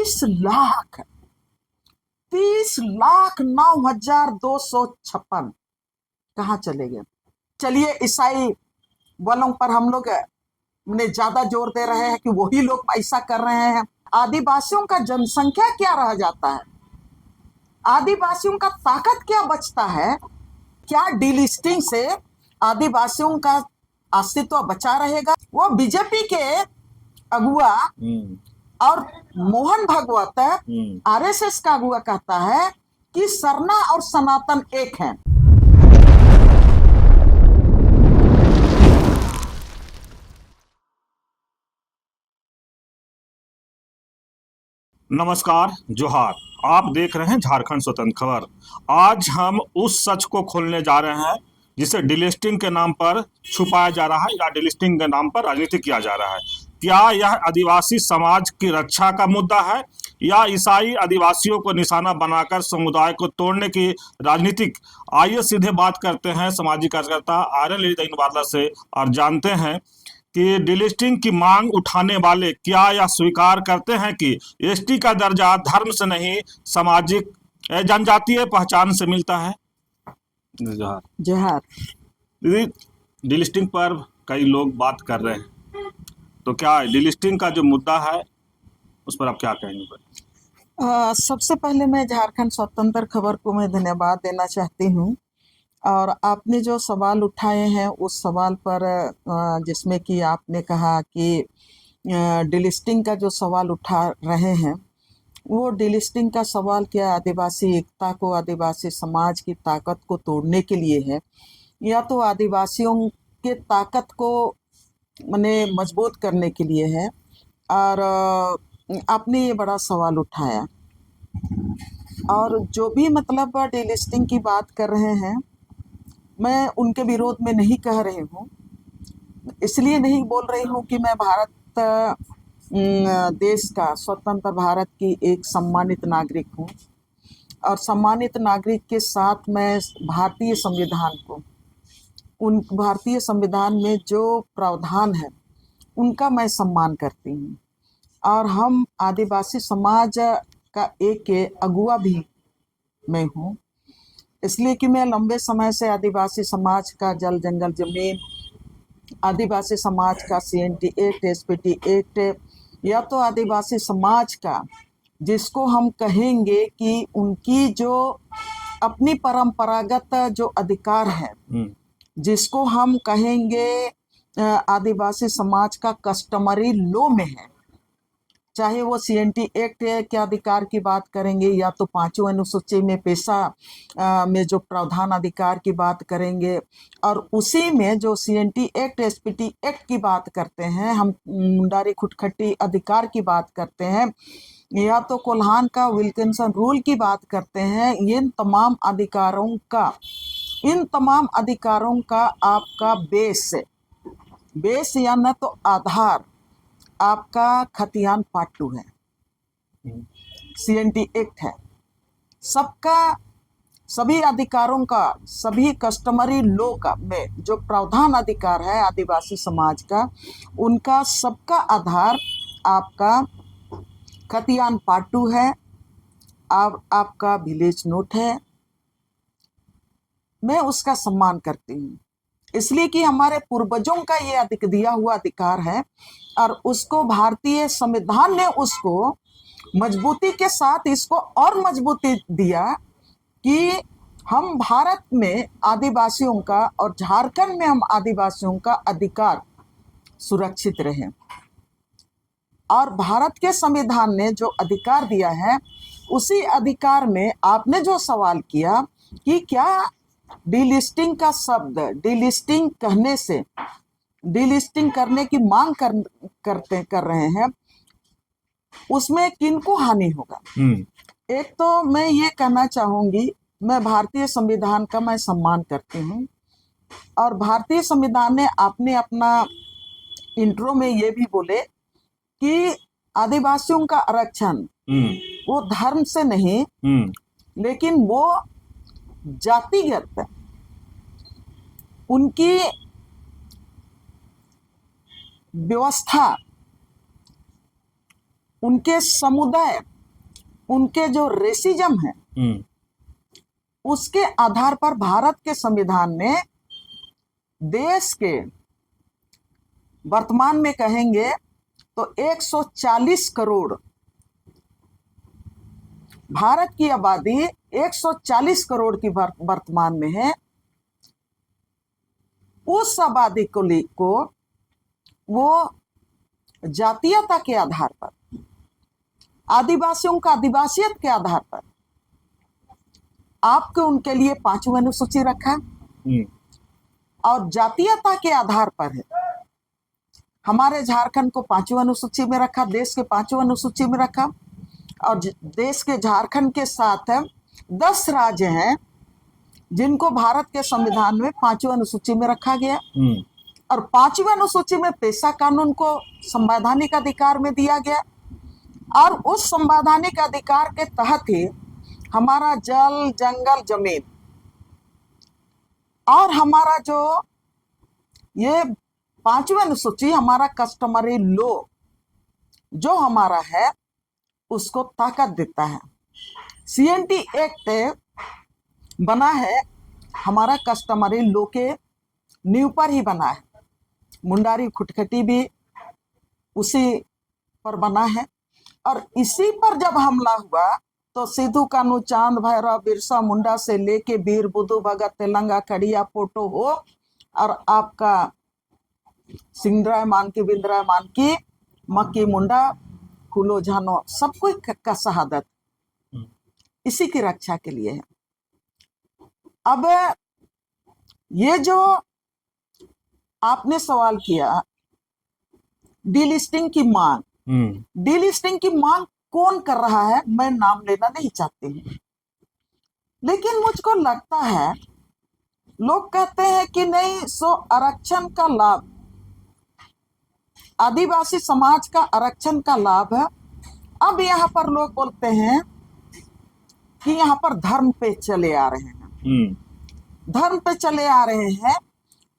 30 लाख 30,09,256 कहाँ चले गए। चलिए ईसाई वालों पर हम लोग ने ज्यादा जोर दे रहे हैं कि वही लोग ऐसा कर रहे हैं। आदिवासियों का जनसंख्या क्या रह जाता है, आदिवासियों का ताकत क्या बचता है? क्या डीलिस्टिंग से आदिवासियों का अस्तित्व बचा रहेगा? वो बीजेपी के अगुआ और मोहन भागवत आरएसएस का अगुआ कहता है कि सरना और सनातन एक हैं। नमस्कार, जोहार। आप देख रहे हैं झारखंड स्वतंत्र खबर। आज हम उस सच को खोलने जा रहे हैं जिसे डिलिस्टिंग के नाम पर छुपाया जा रहा है या डिलिस्टिंग के नाम पर राजनीति किया जा रहा है। क्या यह आदिवासी समाज की रक्षा का मुद्दा है या ईसाई आदिवासियों को निशाना बनाकर समुदाय को तोड़ने की राजनीतिक? आइए सीधे बात करते हैं सामाजिक कार्यकर्ता आर्यन लीलाधर बादल से और जानते हैं कि डिलिस्टिंग की मांग उठाने वाले क्या यह स्वीकार करते हैं कि एसटी का दर्जा धर्म से नहीं सामाजिक जनजातीय पहचान से मिलता है। जोहार। दीदी, डिलिस्टिंग पर कई लोग बात कर रहे हैं, तो क्या डिलिस्टिंग का जो मुद्दा है उस पर आप क्या कहेंगे? सबसे पहले मैं झारखंड स्वतंत्र खबर को मैं धन्यवाद देना चाहती हूँ और आपने जो सवाल उठाए हैं उस सवाल पर जिसमें कि आपने कहा कि डिलिस्टिंग का जो सवाल उठा रहे हैं वो डिलिस्टिंग का सवाल क्या आदिवासी एकता को, आदिवासी समाज की ताकत को तोड़ने के लिए है या तो आदिवासियों के ताकत को माने मजबूत करने के लिए है। और आपने ये बड़ा सवाल उठाया और जो भी मतलब डिलिस्टिंग की बात कर रहे हैं मैं उनके विरोध में नहीं कह रही हूँ, इसलिए नहीं बोल रही हूँ कि मैं भारत देश का, स्वतंत्र भारत की एक सम्मानित नागरिक हूँ और सम्मानित नागरिक के साथ मैं भारतीय संविधान को, उन भारतीय संविधान में जो प्रावधान है उनका मैं सम्मान करती हूँ और हम आदिवासी समाज का एक अगुआ भी मैं हूँ, इसलिए कि मैं लंबे समय से आदिवासी समाज का जल जंगल जमीन, आदिवासी समाज का CNT एक्ट, SPT एक्ट या तो आदिवासी समाज का जिसको हम कहेंगे कि उनकी जो अपनी परंपरागत जो अधिकार है, जिसको हम कहेंगे आदिवासी समाज का कस्टमरी लॉ में है, चाहे वो CNT एक्ट के अधिकार की बात करेंगे या तो 5वीं अनुसूची में पेशा में जो प्रावधान अधिकार की बात करेंगे और उसी में जो CNT एक्ट, SPT एक्ट की बात करते हैं, हम मुंडारी खुटखटी अधिकार की बात करते हैं या तो कोल्हान का विल्किंसन रूल की बात करते हैं। इन तमाम अधिकारों का आपका बेस या न तो आधार आपका खतियान पार्ट 2 है, CNT एक्ट है। सभी अधिकारों का, सभी कस्टमरी लॉ का में जो प्रावधान अधिकार है आदिवासी समाज का, उनका सबका आधार आपका खतियान पार्ट 2 है, आपका विलेज नोट है। मैं उसका सम्मान करती हूँ इसलिए कि हमारे पूर्वजों का ये दिया हुआ अधिकार है और उसको भारतीय संविधान ने उसको मजबूती के साथ इसको और मजबूती दिया कि हम भारत में आदिवासियों का और झारखंड में हम आदिवासियों का अधिकार सुरक्षित रहे। और भारत के संविधान ने जो अधिकार दिया है उसी अधिकार में आपने जो सवाल किया कि क्या डिलिस्टिंग का शब्द, डिलिस्टिंग कहने से, डिलिस्टिंग करने की मांग कर रहे हैं, उसमें किनको हानि होगा? एक तो मैं ये कहना चाहूंगी, मैं भारतीय संविधान का मैं सम्मान करती हूँ और भारतीय संविधान ने आपने अपना इंट्रो में ये भी बोले कि आदिवासियों का आरक्षण वो धर्म से नहीं लेकिन वो जातिगत उनकी व्यवस्था, उनके समुदाय उनके जो रेसिज्म है हम्म, उसके आधार पर भारत के संविधान ने देश के वर्तमान में कहेंगे तो 140 करोड़, भारत की आबादी 140 करोड़ की वर्तमान में है। उस आबादी को वो जातीयता के आधार पर, आदिवासियों का आदिवासियत के आधार पर आपको उनके लिए 5वीं अनुसूची रखा और जातीयता के आधार पर है। हमारे झारखंड को 5वीं अनुसूची में रखा, देश के 5वीं अनुसूची में रखा। और देश के झारखंड के साथ 10 राज्य हैं जिनको भारत के संविधान में 5वीं अनुसूची में रखा गया। और 5वीं अनुसूची में पेशा कानून को संवैधानिक अधिकार में दिया गया और उस संवैधानिक अधिकार के तहत ही हमारा जल, जंगल, जमीन और हमारा जो ये 5वीं अनुसूची हमारा कस्टमरी लॉ जो हमारा है उसको ताकत देता है। CNT एक्ट बना है हमारा कस्टमरी लॉ के नींव पर ही बना है। मुंडारी खुटखटी भी उसी पर बना है। और इसी पर जब हमला हुआ तो सिद्धू कान्हू, चांद भैरव, बिरसा मुंडा से लेके वीर बुद्धू भगत, तेलंगा खड़िया, फोटो हो और आपका सिंगराय मान की, बिंद्राय मान की, मक्की मुंडा, फूलो झानो, सब कोई का शहादत इसी की रक्षा के लिए है। अब ये जो आपने सवाल किया डीलिस्टिंग की मांग, डीलिस्टिंग की मांग कौन कर रहा है मैं नाम लेना नहीं चाहती हूँ, लेकिन मुझको लगता है लोग कहते हैं कि नहीं सो आरक्षण का लाभ, आदिवासी समाज का आरक्षण का लाभ है। अब यहाँ पर लोग बोलते हैं कि यहाँ पर धर्म पे चले आ रहे हैं, धर्म पे चले आ रहे हैं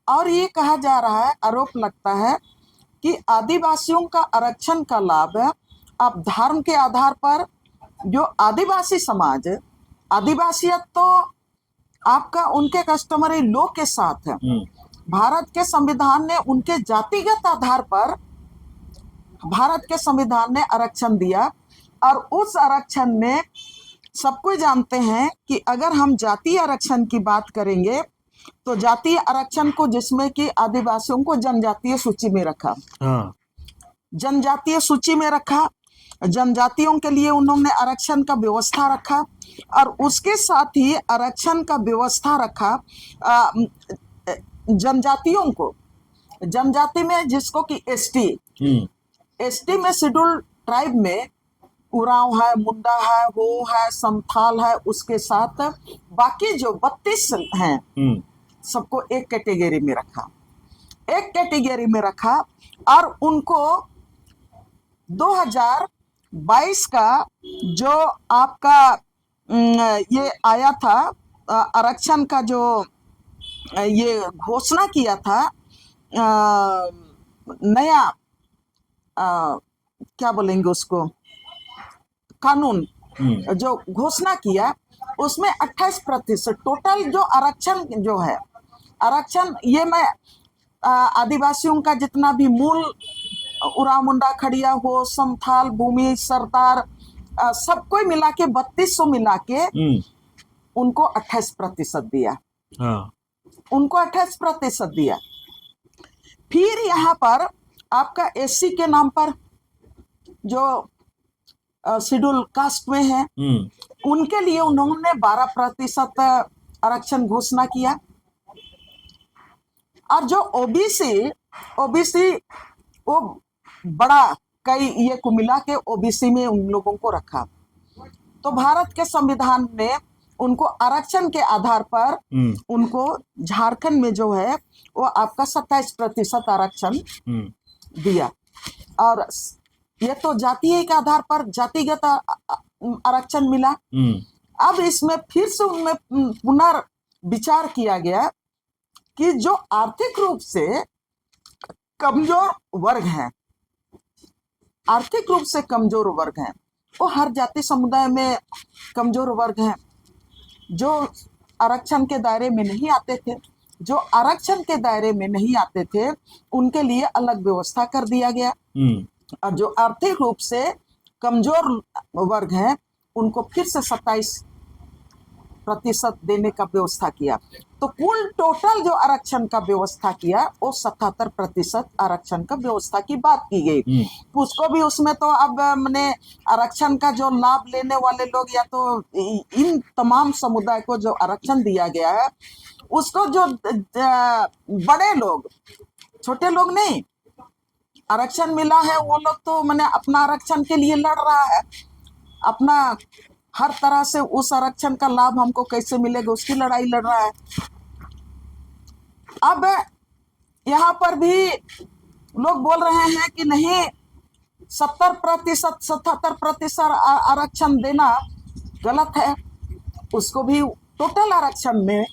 और ये कहा जा रहा है, आरोप लगता है कि आदिवासियों का आरक्षण का लाभ अब धर्म के आधार पर जो आदिवासी समाज, आदिवासियत तो आपका उनके कस्टमरी लॉ के साथ है। भारत के संविधान ने उनके जातिगत आधार पर भारत के संविधान ने आरक्षण दिया और उस आरक्षण में सब कोई जानते हैं कि अगर हम जातीय आरक्षण की बात करेंगे तो जातीय आरक्षण को जिसमें कि आदिवासियों को जनजातीय सूची में रखा, जनजातीय सूची में रखा, जनजातियों के लिए उन्होंने आरक्षण का व्यवस्था रखा और उसके साथ ही आरक्षण का व्यवस्था रखा जनजातियों को, जनजाति में जिसको कि एसटी में शेड्यूल ट्राइब में उरांव है, मुंडा है, हो है, संथाल है, उसके साथ बाकी जो 32 हैं सबको एक कैटेगरी में रखा, एक कैटेगरी में रखा और उनको 2022 का जो आपका ये आया था आरक्षण का जो ये घोषणा किया था नया क्या बोलेंगे उसको, कानून जो घोषणा किया उसमें 28% टोटल जो आरक्षण जो है, आरक्षण ये मैं आदिवासियों का जितना भी मूल उरांव, मुंडा, खड़िया हो, संथाल, भूमि, सरदार सबको मिला के 3200 मिला के उनको 28% दिया, उनको 28% दिया। फिर यहाँ पर आपका SC के नाम पर जो शेड्यूल कास्ट में है उनके लिए उन्होंने 12% आरक्षण घोषणा किया और जो ओबीसी वो बड़ा कई ये को मिला के ओबीसी में उन लोगों को रखा। तो भारत के संविधान ने उनको आरक्षण के आधार पर उनको झारखंड में जो है वो आपका 27% आरक्षण दिया और ये तो जातीय के आधार पर जातिगत आरक्षण मिला। अब इसमें फिर से उनमें पुनर्विचार किया गया कि जो आर्थिक रूप से कमजोर वर्ग हैं, आर्थिक रूप से कमजोर वर्ग हैं वो हर जाति समुदाय में कमजोर वर्ग हैं जो आरक्षण के दायरे में नहीं आते थे। जो आरक्षण के दायरे में नहीं आते थे उनके लिए अलग व्यवस्था कर दिया गया, और जो आर्थिक रूप से कमजोर वर्ग हैं उनको फिर से 27% देने का व्यवस्था किया। तो कुल टोटल जो आरक्षण का व्यवस्था किया वो 77% आरक्षण का व्यवस्था की बात की गई। उसको भी उसमें तो अब मैंने आरक्षण का जो लाभ लेने वाले लोग या तो इन तमाम समुदाय को जो आरक्षण दिया गया है उसको जो बड़े लोग, छोटे लोग नहीं, आरक्षण मिला है वो लोग तो मैंने अपना आरक्षण के लिए लड़ रहा है, अपना हर तरह से उस आरक्षण का लाभ हमको कैसे मिलेगा उसकी लड़ाई लड़ रहा है। अब यहाँ पर भी लोग बोल रहे हैं कि नहीं 77% आरक्षण देना गलत है। उसको भी टोटल आरक्षण में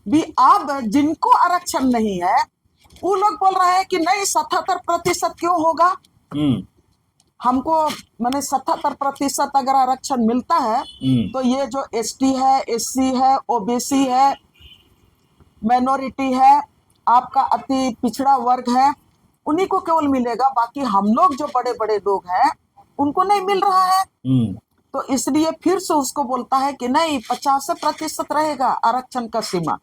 भी अब जिनको आरक्षण नहीं है वो लोग बोल रहे हैं कि नहीं 77% क्यों होगा, हमको मैंने 77% अगर आरक्षण मिलता है तो ये जो एसटी है, एससी है, ओबीसी है, माइनॉरिटी है, आपका अति पिछड़ा वर्ग है, उन्हीं को केवल मिलेगा, बाकी हम लोग जो बड़े बड़े लोग हैं उनको नहीं मिल रहा है। तो इसलिए फिर से उसको बोलता है कि नहीं 50% रहेगा आरक्षण का सीमा।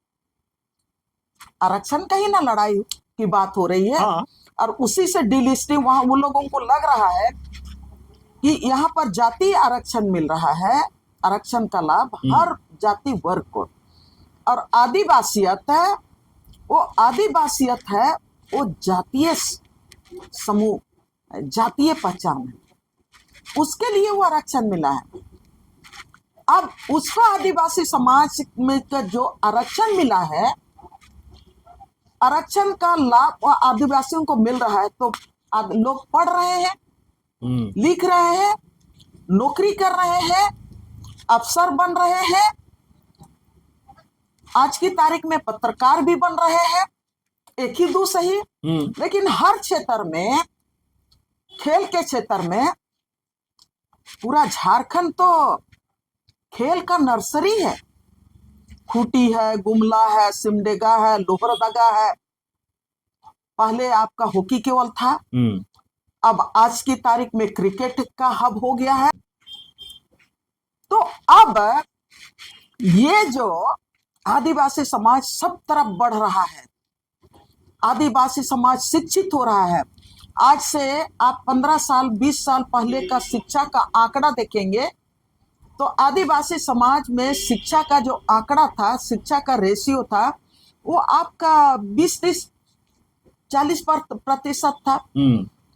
आरक्षण का ही ना लड़ाई की बात हो रही है। हाँ। और उसी से डिलिस्टिंग वहां उन लोगों को लग रहा है कि यहाँ पर जाति आरक्षण मिल रहा है, आरक्षण का लाभ हर जाति वर्ग को। और आदिवासियत है वो जातीय समूह, जातीय पहचान है, उसके लिए वो आरक्षण मिला है। अब उसको आदिवासी समाज में जो आरक्षण मिला है, आरक्षण का लाभ आदिवासियों को मिल रहा है, तो लोग पढ़ रहे हैं, लिख रहे हैं, नौकरी कर रहे हैं, अफसर बन रहे हैं, आज की तारीख में पत्रकार भी बन रहे हैं, एक ही दो सही, लेकिन हर क्षेत्र में, खेल के क्षेत्र में पूरा झारखंड तो खेल का नर्सरी है। खूंटी है, गुमला है, सिमडेगा है, लोहरदगा है। पहले आपका हॉकी केवल था, अब आज की तारीख में क्रिकेट का हब हो गया है। तो अब ये जो आदिवासी समाज सब तरफ बढ़ रहा है, आदिवासी समाज शिक्षित हो रहा है। आज से आप 15 साल 20 साल पहले का शिक्षा का आंकड़ा देखेंगे तो आदिवासी समाज में शिक्षा का जो आंकड़ा था, शिक्षा का रेशियो था, वो आपका 20-40% था।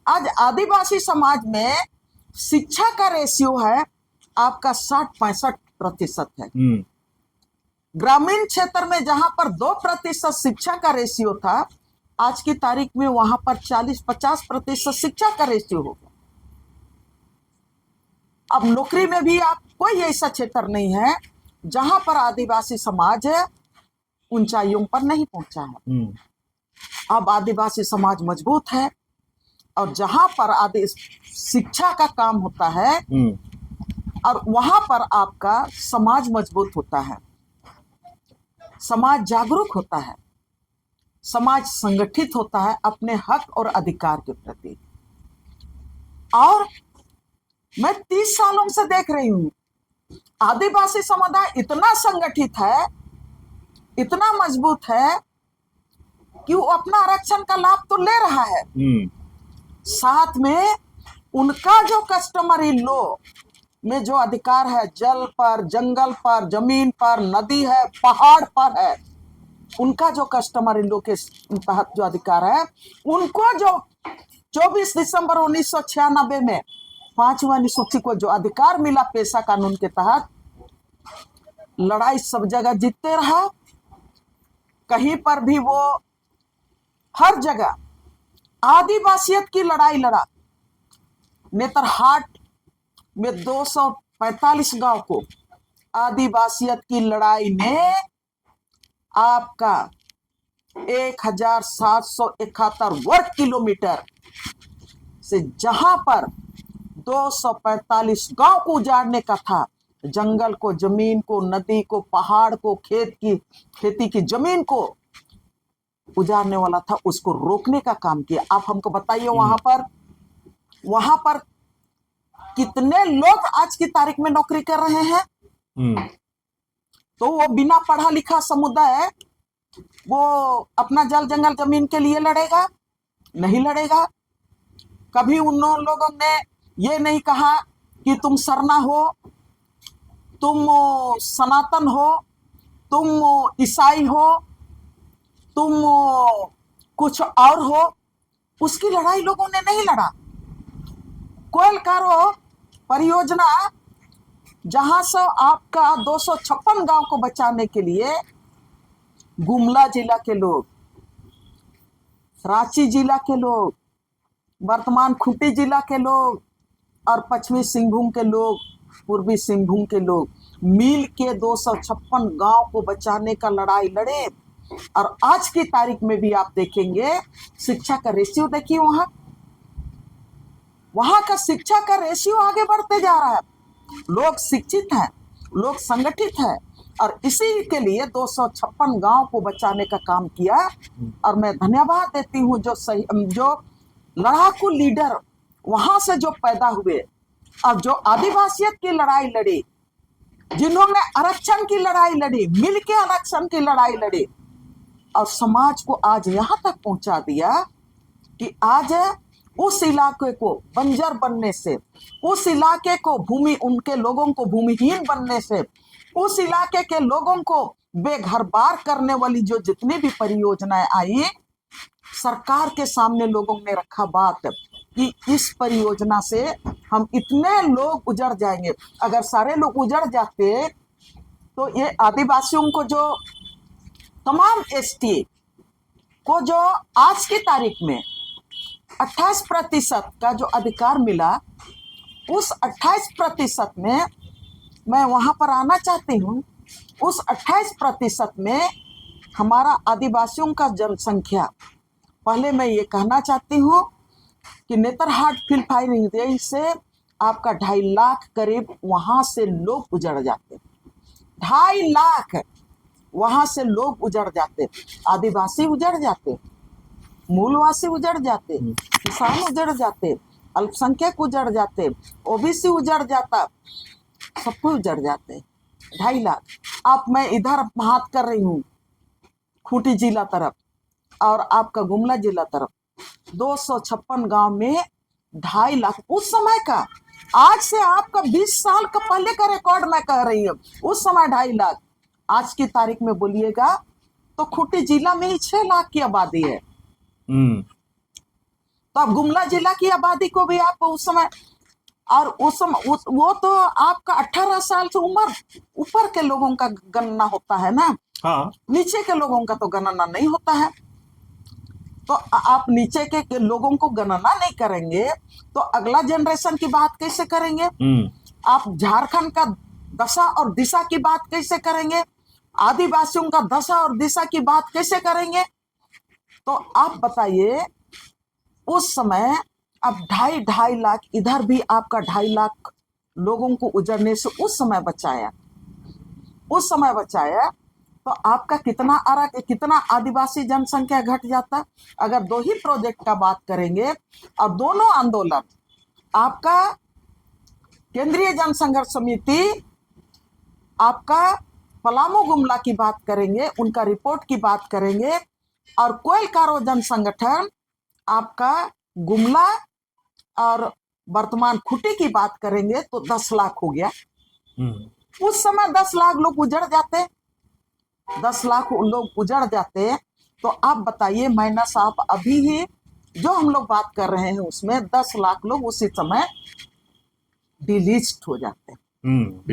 आज आदिवासी समाज में शिक्षा का रेशियो है आपका 60-65% है। ग्रामीण क्षेत्र में जहां पर 2% शिक्षा का रेशियो था, आज की तारीख में वहां पर 40-50% शिक्षा का रेशियो होगा। अब नौकरी में भी आप कोई ऐसा क्षेत्र नहीं है जहां पर आदिवासी समाज ऊंचाइयों पर नहीं पहुंचा है। अब आदिवासी समाज मजबूत है, और जहां पर शिक्षा का काम होता है और वहां पर आपका समाज मजबूत होता है, समाज जागरूक होता है, समाज संगठित होता है अपने हक और अधिकार के प्रति। और मैं 30 सालों से देख रही हूं आदिवासी समुदाय इतना संगठित है, इतना मजबूत है कि वो अपना आरक्षण का लाभ तो ले रहा है, साथ में उनका जो कस्टमरी लॉ में जो अधिकार है, जल पर, जंगल पर, जमीन पर, नदी है, पहाड़ पर है, उनका जो कस्टमरी लॉ के तहत जो अधिकार है, उनको जो 24 दिसंबर 1996 में 5वीं अनुसूची को जो अधिकार मिला पेशा कानून के तहत, लड़ाई सब जगह जीतते रहा। कहीं पर भी वो हर जगह आदिवासियत की लड़ाई लड़ा। नेतरहाट में 245 गांव को आदिवासियत की लड़ाई में आपका 1771 वर्ग किलोमीटर से, जहां पर 245 गांव को उजाड़ने का था। जंगल को, जमीन को, नदी को, पहाड़ को, खेती की जमीन को उजाड़ने वाला था, उसको रोकने का काम किया। आप हमको बताइए वहां पर कितने लोग आज की तारीख में नौकरी कर रहे हैं? तो वो बिना पढ़ा लिखा समुदाय वो अपना जल जंगल जमीन के लिए लड़ेगा? नहीं लड़ेगा। कभी उन लोगों ने ये नहीं कहा कि तुम सरना हो, तुम सनातन हो, तुम ईसाई हो, तुम कुछ और हो। उसकी लड़ाई लोगों ने नहीं लड़ा। कोयल कारो परियोजना जहां से आपका 256 गांव को बचाने के लिए गुमला जिला के लोग, रांची जिला के लोग, वर्तमान खूंटी जिला के लोग और पश्चिमी सिंहभूम के लोग, पूर्वी सिंहभूम के लोग मिल के 256 गांव को बचाने का लड़ाई लड़े। और आज की तारीख में भी आप देखेंगे शिक्षा का रेशियो देखिए, वहां का शिक्षा का रेशियो आगे बढ़ते जा रहा है। लोग शिक्षित हैं, लोग संगठित हैं और इसी के लिए 256 गांव को बचाने का काम किया। और मैं धन्यवाद देती हूं जो लड़ाकू लीडर वहां से जो पैदा हुए और जो आदिवासियत की लड़ाई लड़ी, जिन्होंने आरक्षण की लड़ाई लड़ी, मिलके आरक्षण की लड़ाई लड़ी और समाज को आज यहां तक पहुंचा दिया कि आज उस इलाके को बंजर बनने से, उस इलाके को उनके लोगों को भूमिहीन बनने से, उस इलाके के लोगों को बेघर बार करने वाली जो जितनी भी परियोजनाएं आई, सरकार के सामने लोगों ने रखा बात कि इस परियोजना से हम इतने लोग उजड़ जाएंगे। अगर सारे लोग उजड़ जाते तो ये आदिवासियों को जो तमाम एसटी को जो आज की तारीख में 28% का जो अधिकार मिला, उस 28% में मैं वहां पर आना चाहती हूँ। उस 28% में हमारा आदिवासियों का जनसंख्या, पहले मैं ये कहना चाहती हूँ कि नेतरहाट फिल्ड रेंज से आपका 2.5 लाख करीब वहां से लोग उजड़ जाते, 2.5 लाख वहां से लोग उजड़ जाते। आदिवासी उजड़ जाते, मूलवासी उजड़ जाते, किसान उजड़ जाते, अल्पसंख्यक उजड़ जाते, ओबीसी उजड़ जाता, सब कुछ उजड़ जाते। 2.5 लाख। आप मैं इधर बात कर रही हूँ खूंटी जिला तरफ और आपका गुमला जिला तरफ, 256 गांव में 2.5 लाख उस समय का। आज से आपका 20 साल का पहले का रिकॉर्ड मैं कह रही हूँ, उस समय 2.5 लाख। आज की तारीख में बोलिएगा तो खूंटी जिला में ही 6 लाख की आबादी है। तो अब गुमला जिला की आबादी को भी आप उस समय, और वो तो आपका 18 साल से उम्र ऊपर के लोगों का गणना होता है ना। हाँ। नीचे के लोगों का तो गणना नहीं होता है। तो आप नीचे के लोगों को गणना नहीं करेंगे तो अगला जनरेशन की बात कैसे करेंगे? आप झारखंड का दशा और दिशा की बात कैसे करेंगे? आदिवासियों का दशा और दिशा की बात कैसे करेंगे? तो आप बताइए, उस समय अब 2.5 लाख, इधर भी आपका 2.5 लाख लोगों को उजड़ने से उस समय बचाया तो आपका कितना आदिवासी जनसंख्या घट जाता। अगर 2 ही प्रोजेक्ट का बात करेंगे और दोनों आंदोलन, आपका केंद्रीय जनसंघर्ष समिति, आपका पलामू गुमला की बात करेंगे, उनका रिपोर्ट की बात करेंगे, और कोयल कारो जन संगठन आपका गुमला और वर्तमान खूंटी की बात करेंगे तो 10 लाख हो गया। उस समय 10 लाख लोग उजड़ जाते, 10 लाख लोग उजड़ जाते। तो आप बताइए माइनस आप अभी ही जो हम लोग बात कर रहे हैं उसमें 10 लाख लोग उसी समय डिलिस्ट हो जाते।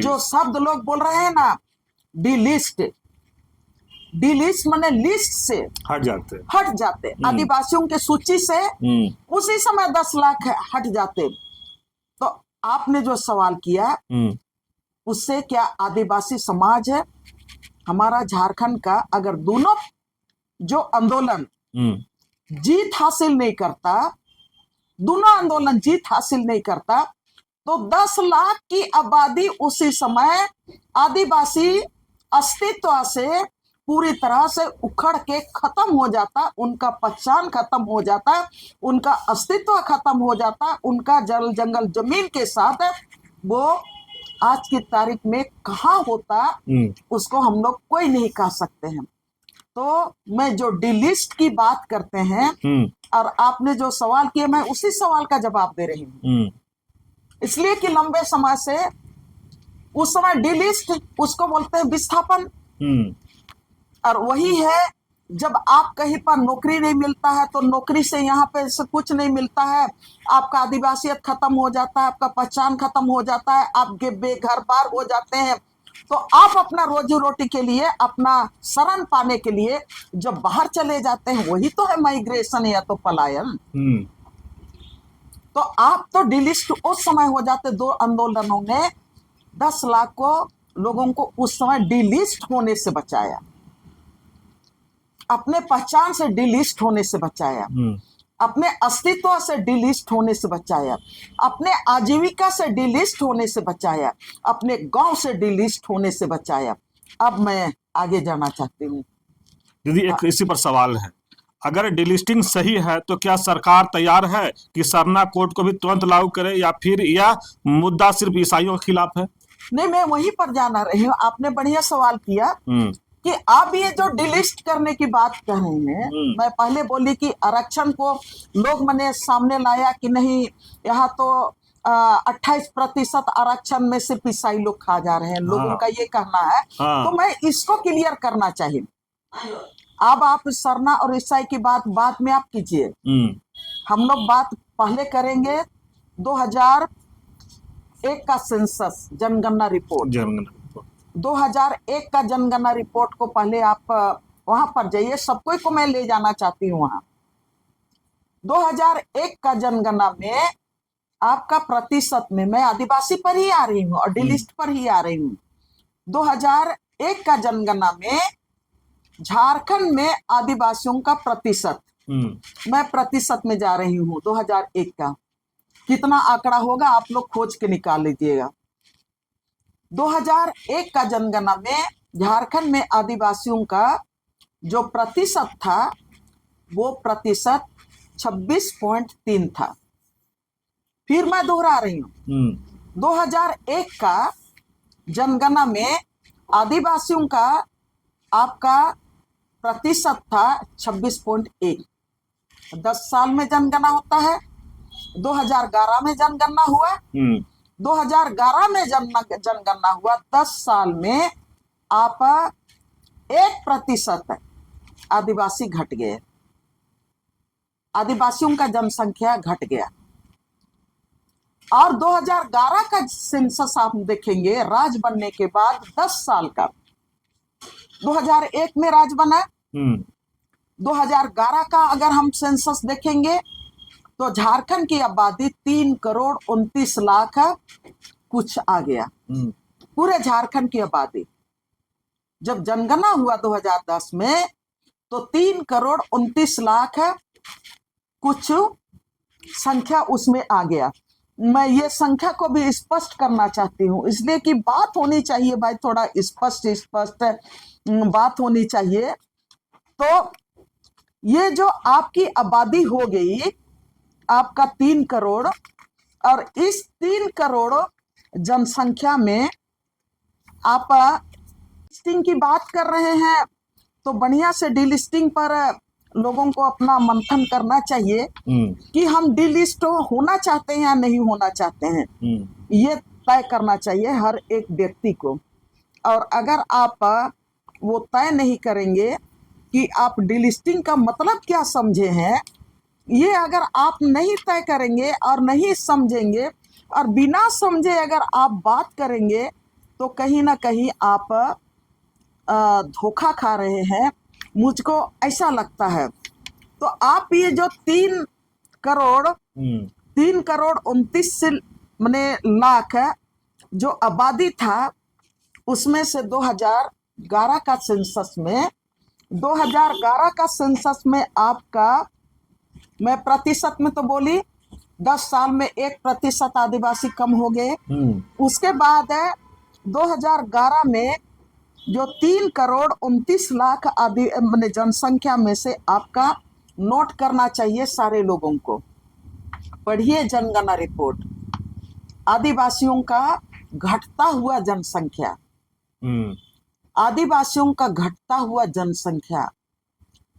जो शब्द लोग बोल रहे हैं ना, डिलिस्ट माने लिस्ट से हट जाते आदिवासियों के सूची से, उसी समय 10 लाख हट जाते। तो आपने जो सवाल किया उससे क्या आदिवासी समाज है हमारा झारखंड का, अगर दोनों जो आंदोलन जीत हासिल नहीं करता, दोनों आंदोलन जीत हासिल नहीं करता तो 10 लाख की आबादी उसी समय आदिवासी अस्तित्व से पूरी तरह से उखड़ के खत्म हो जाता, उनका पहचान खत्म हो जाता, उनका अस्तित्व खत्म हो जाता, उनका जल जंगल जमीन के साथ वो आज की तारीख में कहाँ होता उसको हम लोग कोई नहीं कह सकते हैं। तो मैं जो डिलिस्ट की बात करते हैं और आपने जो सवाल किया, मैं उसी सवाल का जवाब दे रही हूँ। इसलिए कि लंबे समय से उस समय डिलिस्ट उसको बोलते हैं विस्थापन, और वही है जब आप कहीं पर नौकरी नहीं मिलता है तो नौकरी से यहाँ पे से कुछ नहीं मिलता है, आपका आदिवासियत खत्म हो जाता है, आपका पहचान खत्म हो जाता है, आप बेघर बार हो जाते हैं। तो आप अपना रोजी रोटी के लिए, अपना शरण पाने के लिए जब बाहर चले जाते हैं, वही तो है माइग्रेशन या तो पलायन। तो आप तो डिलिस्ट उस समय हो जाते। 2 आंदोलनों ने 10 लाख को लोगों को उस समय डिलिस्ट होने से बचाया, अपने पहचान से डिलिस्ट होने से बचाया, अपने अस्तित्व से डिलिस्ट होने से बचाया, अपने आजीविका से डिलिस्ट होने से बचाया, अपने गांव से डिलिस्ट होने से बचाया। अब मैं आगे जाना चाहती हूँ। दीदी, एक इसी पर सवाल है, अगर डिलिस्टिंग सही है तो क्या सरकार तैयार है कि सरना कोड को भी तुरंत लागू करे, या फिर यह मुद्दा सिर्फ ईसाइयों के खिलाफ है? नहीं, मैं वहीं पर जाना रही हूँ। आपने बढ़िया सवाल किया कि आप ये जो डिलिस्ट करने की बात कर रहे हैं, मैं पहले बोली कि आरक्षण को लोग मैंने सामने लाया कि नहीं, यहाँ तो 28% आरक्षण में सिर्फ ईसाई लोग खा जा रहे हैं, लोगों का ये कहना है। तो मैं इसको क्लियर करना चाहिए। अब आप सरना और ईसाई की बात बाद में आप कीजिए, हम लोग बात पहले करेंगे 2001 का सेंसस जनगणना रिपोर्ट। 2001 का जनगणना रिपोर्ट को पहले आप वहां पर जाइए, सबको को मैं ले जाना चाहती हूँ वहां। 2001 का जनगणना में आपका प्रतिशत में, मैं आदिवासी पर ही आ रही हूँ और डिलिस्ट पर ही आ रही हूँ। 2001 का जनगणना में झारखंड में आदिवासियों का प्रतिशत, मैं प्रतिशत में जा रही हूँ। 2001 का कितना आंकड़ा होगा आप लोग खोज के निकाल लीजिएगा। 2001 का जनगणना में झारखंड में आदिवासियों का जो प्रतिशत था वो प्रतिशत 26.3 था। फिर मैं दोहरा रही हूँ, 2001 का जनगणना में आदिवासियों का आपका प्रतिशत था 26.1। 10 साल में जनगणना होता है। 2011 में जनगणना हुआ, 2011 में जनगणना हुआ, 10 साल में आप 1% आदिवासी घट गए, आदिवासियों का जनसंख्या घट गया। और 2011 का सेंसस आप देखेंगे राज बनने के बाद 10 साल का, 2001 में राज बना, 2011 का अगर हम सेंसस देखेंगे तो झारखंड की आबादी 3,29,00,000 कुछ आ गया, पूरे झारखंड की आबादी। जब जनगणना हुआ 2010 में तो 3,29,00,000 कुछ संख्या उसमें आ गया। मैं ये संख्या को भी स्पष्ट करना चाहती हूँ, इसलिए कि बात होनी चाहिए भाई, थोड़ा स्पष्ट बात होनी चाहिए। तो ये जो आपकी आबादी हो गई आपका 3 करोड़, और इस 3 करोड़ जनसंख्या में आप डिलिस्टिंग की बात कर रहे हैं, तो बढ़िया से डिलिस्टिंग पर लोगों को अपना मंथन करना चाहिए कि हम डिलिस्ट होना चाहते हैं या नहीं होना चाहते हैं, ये तय करना चाहिए हर एक व्यक्ति को। और अगर आप वो तय नहीं करेंगे कि आप डिलिस्टिंग का मतलब क्या समझे हैं, ये अगर आप नहीं तय करेंगे और नहीं समझेंगे और बिना समझे अगर आप बात करेंगे तो कहीं ना कहीं आप धोखा खा रहे हैं, मुझको ऐसा लगता है। तो आप ये जो 3 करोड़ 29,00,000 जो आबादी था, उसमें से 2011 का सेंसस में, 2011 का सेंसस में आपका, मैं प्रतिशत में तो बोली 10 साल में 1% आदिवासी कम हो गए। उसके बाद 2011 में जो 3,29,00,000 माने जनसंख्या में से आपका नोट करना चाहिए सारे लोगों को। पढ़िए जनगणना रिपोर्ट, आदिवासियों का घटता हुआ जनसंख्या, आदिवासियों का घटता हुआ जनसंख्या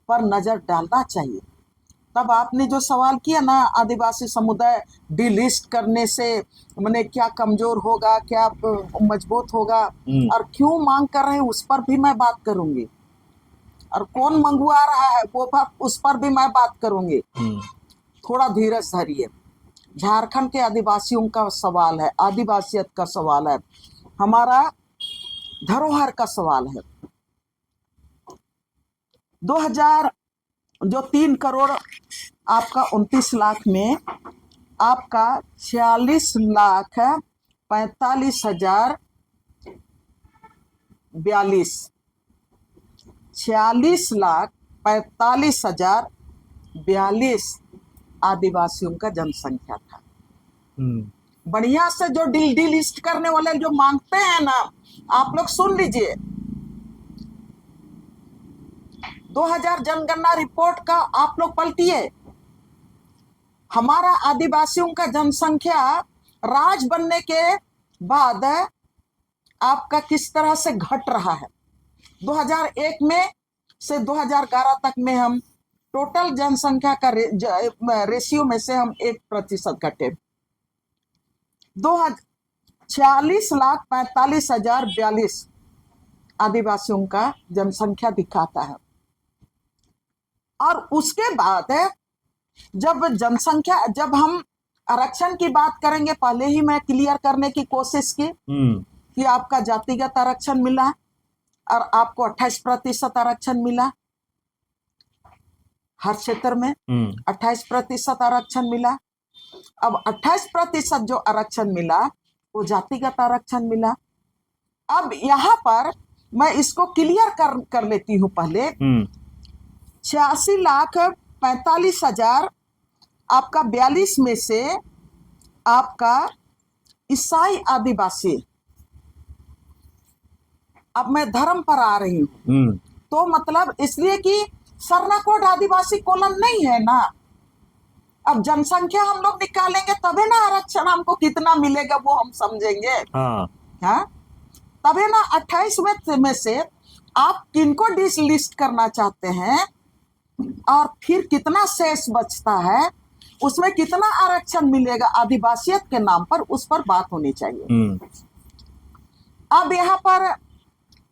पर नजर डालना चाहिए। तब आपने जो सवाल किया ना, आदिवासी समुदाय डिलिस्ट करने से मैंने क्या कमजोर होगा, क्या मजबूत होगा और क्यों मांग कर रहे हैं, उस पर भी मैं बात करूंगी। और कौन मंगवा रहा है वो उस पर भी मैं बात करूंगी। थोड़ा धीरज धरिए। झारखंड के आदिवासियों का सवाल है, आदिवासियत का सवाल है, हमारा धरोहर का सवाल है। 2000 जो 3 करोड़ आपका 29 लाख में आपका 46,45,042 46,45,042 आदिवासियों का जनसंख्या था। बढ़िया से जो डी लिस्ट करने वाले जो मांगते हैं ना, आप लोग सुन लीजिए। 2000 जनगणना रिपोर्ट का आप लोग पलटिए। हमारा आदिवासियों का जनसंख्या राज बनने के बाद आपका किस तरह से घट रहा है। 2001 में से 2011 तक में हम टोटल जनसंख्या का रेशियो में से हम 1% घटे। 46,45,042 आदिवासियों का जनसंख्या दिखाता है। और उसके बाद जब हम आरक्षण की बात करेंगे, पहले ही मैं क्लियर करने की कोशिश की कि आपका जातिगत आरक्षण मिला और आपको 28% आरक्षण मिला। हर क्षेत्र में 28% आरक्षण मिला। अब 28% जो आरक्षण मिला वो जातिगत आरक्षण मिला। अब यहाँ पर मैं इसको क्लियर कर लेती हूँ पहले। 86,45,000 आपका 42 में से आपका ईसाई आदिवासी, अब मैं धर्म पर आ रही हूँ, तो मतलब इसलिए कि सरना कोड आदिवासी कोलन नहीं है ना। अब जनसंख्या हम लोग निकालेंगे तभी ना आरक्षण हमको कितना मिलेगा वो हम समझेंगे। हाँ, तभी ना 28 में से आप किनको लिस्ट करना चाहते हैं और फिर कितना शेष बचता है, उसमें कितना आरक्षण मिलेगा आदिवासियत के नाम पर, उस पर बात होनी चाहिए। अब यहाँ पर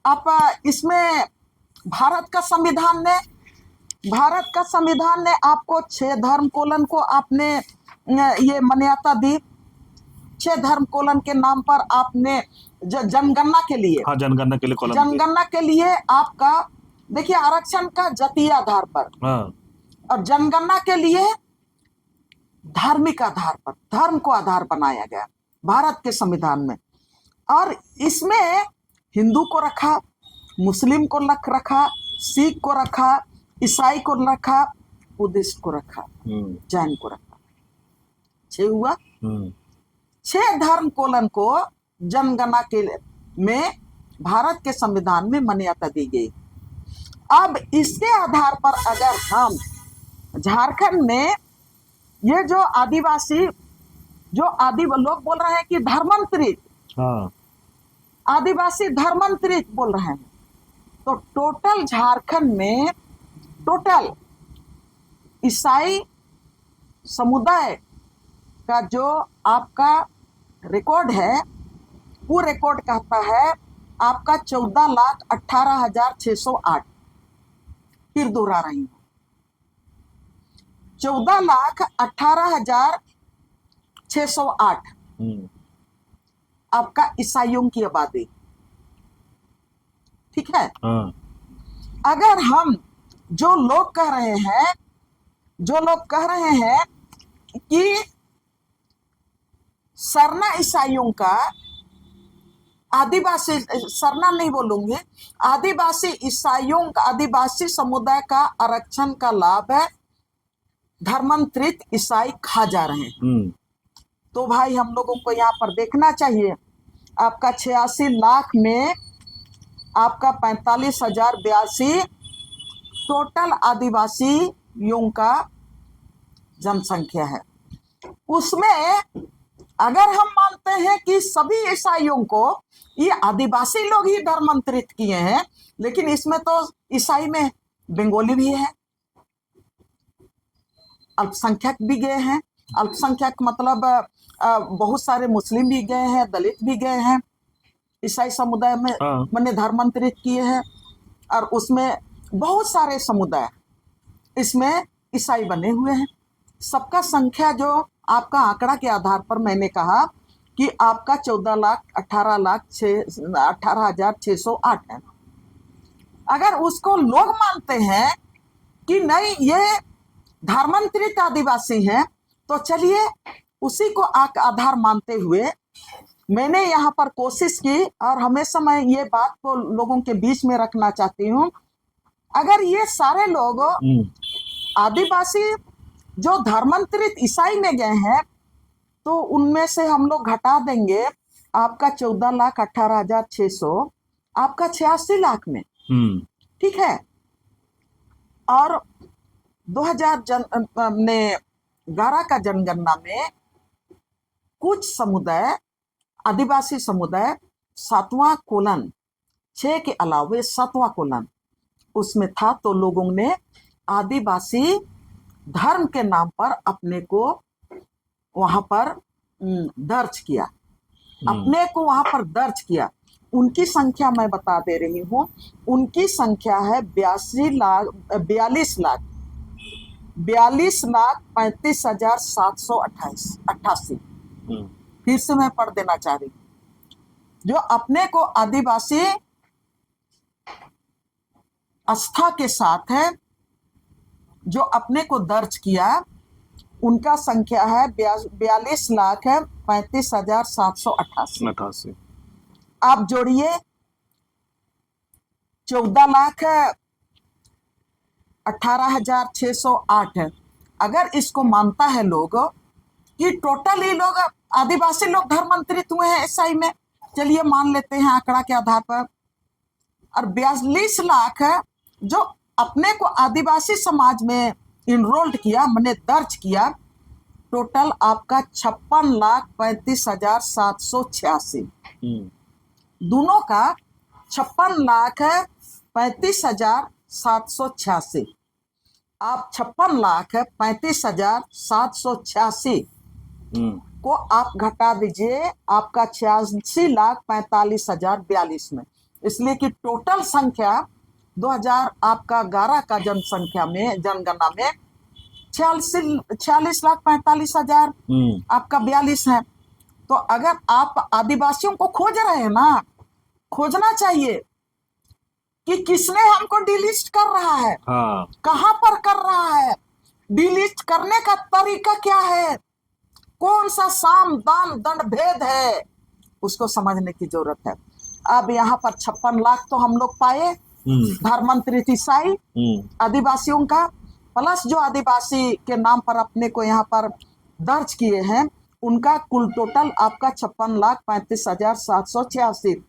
आप इसमें भारत का संविधान ने आपको 6 धर्म कोलन को आपने ये मान्यता दी। 6 धर्म कोलन के नाम पर आपने जनगणना के लिए, जनगणना के लिए आपका देखिए आरक्षण का जातीय आधार पर और जनगणना के लिए धार्मिक आधार पर, धर्म को आधार बनाया गया भारत के संविधान में। और इसमें हिंदू को रखा, मुस्लिम को रखा, सिख को रखा, ईसाई को रखा, बुद्धिस्ट को रखा, जैन को रखा। 6 हुआ। 6 धर्म कोलन को जनगणना के में भारत के संविधान में मान्यता दी गई। अब इसके आधार पर अगर हम झारखंड में ये जो आदिवासी लोग बोल रहे हैं कि धर्मांतरित, आदिवासी धर्मांतरित बोल रहे हैं, तो टोटल झारखंड में टोटल ईसाई समुदाय का जो आपका रिकॉर्ड है, वो रिकॉर्ड कहता है आपका 14,18,608। फिर दोहरा रही हूं, 14,18,608 आपका ईसाइयों की आबादी। ठीक है। अगर हम जो लोग कह रहे हैं कि सरना ईसाइयों का, आदिवासी, सरना नहीं बोलूंगे, आदिवासी ईसाइयों का, आदिवासी समुदाय का आरक्षण का लाभ है धर्मांतरित ईसाई खा जा रहे हैं। तो भाई हम लोगों को यहाँ पर देखना चाहिए, आपका 86 लाख में आपका 45,082 टोटल आदिवासियों का जनसंख्या है। उसमें अगर हम मानते हैं कि सभी ईसाइयों को ये आदिवासी लोग ही धर्मांतरित किए हैं, लेकिन इसमें तो ईसाई में बंगाली भी है, अल्पसंख्यक भी गए हैं। अल्पसंख्यक मतलब बहुत सारे मुस्लिम भी गए हैं, दलित भी गए हैं, ईसाई समुदाय में मैंने धर्मांतरित किए हैं। और उसमें बहुत सारे समुदाय इसमें ईसाई बने हुए हैं। सबका संख्या जो आपका आंकड़ा के आधार पर मैंने कहा कि आपका 18,18,608 है। अगर उसको लोग मानते हैं कि नहीं ये धर्मांतरित आदिवासी हैं, तो चलिए उसी को आधार मानते हुए मैंने यहाँ पर कोशिश की, और हमेशा मैं ये बात को लोगों के बीच में रखना चाहती हूँ। अगर ये सारे लोग आदिवासी जो धर्मांतरित ईसाई में गए हैं, तो उनमें से हम लोग घटा देंगे आपका 14,18,600 आपका 86 लाख में, ठीक है। और 2011 का जनगणना में कुछ समुदाय आदिवासी समुदाय 7/6 के अलावे 7वां उसमें था, तो लोगों ने आदिवासी धर्म के नाम पर अपने को वहां पर दर्ज किया, अपने को वहां पर दर्ज किया। उनकी संख्या मैं बता दे रही हूँ, उनकी संख्या है 42,35,788। फिर से मैं पढ़ देना चाह रही हूँ। जो अपने को आदिवासी आस्था के साथ है, जो अपने को दर्ज किया, उनका संख्या है 42,35,788। आप जोड़िए 14,18,608। अगर इसको मानता है लोग कि टोटल ही लोग आदिवासी लोग धर्मांतरित हुए हैं ईसाई में, चलिए मान लेते हैं आंकड़ा के आधार पर, और 42 लाख जो अपने को आदिवासी समाज में इनरोल्ड किया, मैंने दर्ज किया, टोटल आपका 56,35,786। दोनों का 56,35,786। आप 56,35,786 को आप घटा दीजिए आपका 86,45,042 में, इसलिए कि टोटल संख्या 2011 का जनसंख्या में जनगणना में 46,45,000 आपका 42 है। तो अगर आप आदिवासियों को खोज रहे हैं ना, खोजना चाहिए कि किसने हमको डिलिस्ट कर रहा है, कहां पर कर रहा है, डिलिस्ट करने का तरीका क्या है, कौन सा साम दाम दंड भेद है, उसको समझने की जरूरत है। अब यहाँ पर 56 लाख तो हम लोग पाए धर्मांतरित ईसाई आदिवासियों का, प्लस जो आदिवासी के नाम पर अपने को यहाँ पर दर्ज किए हैं, उनका कुल टोटल आपका 56,35,786।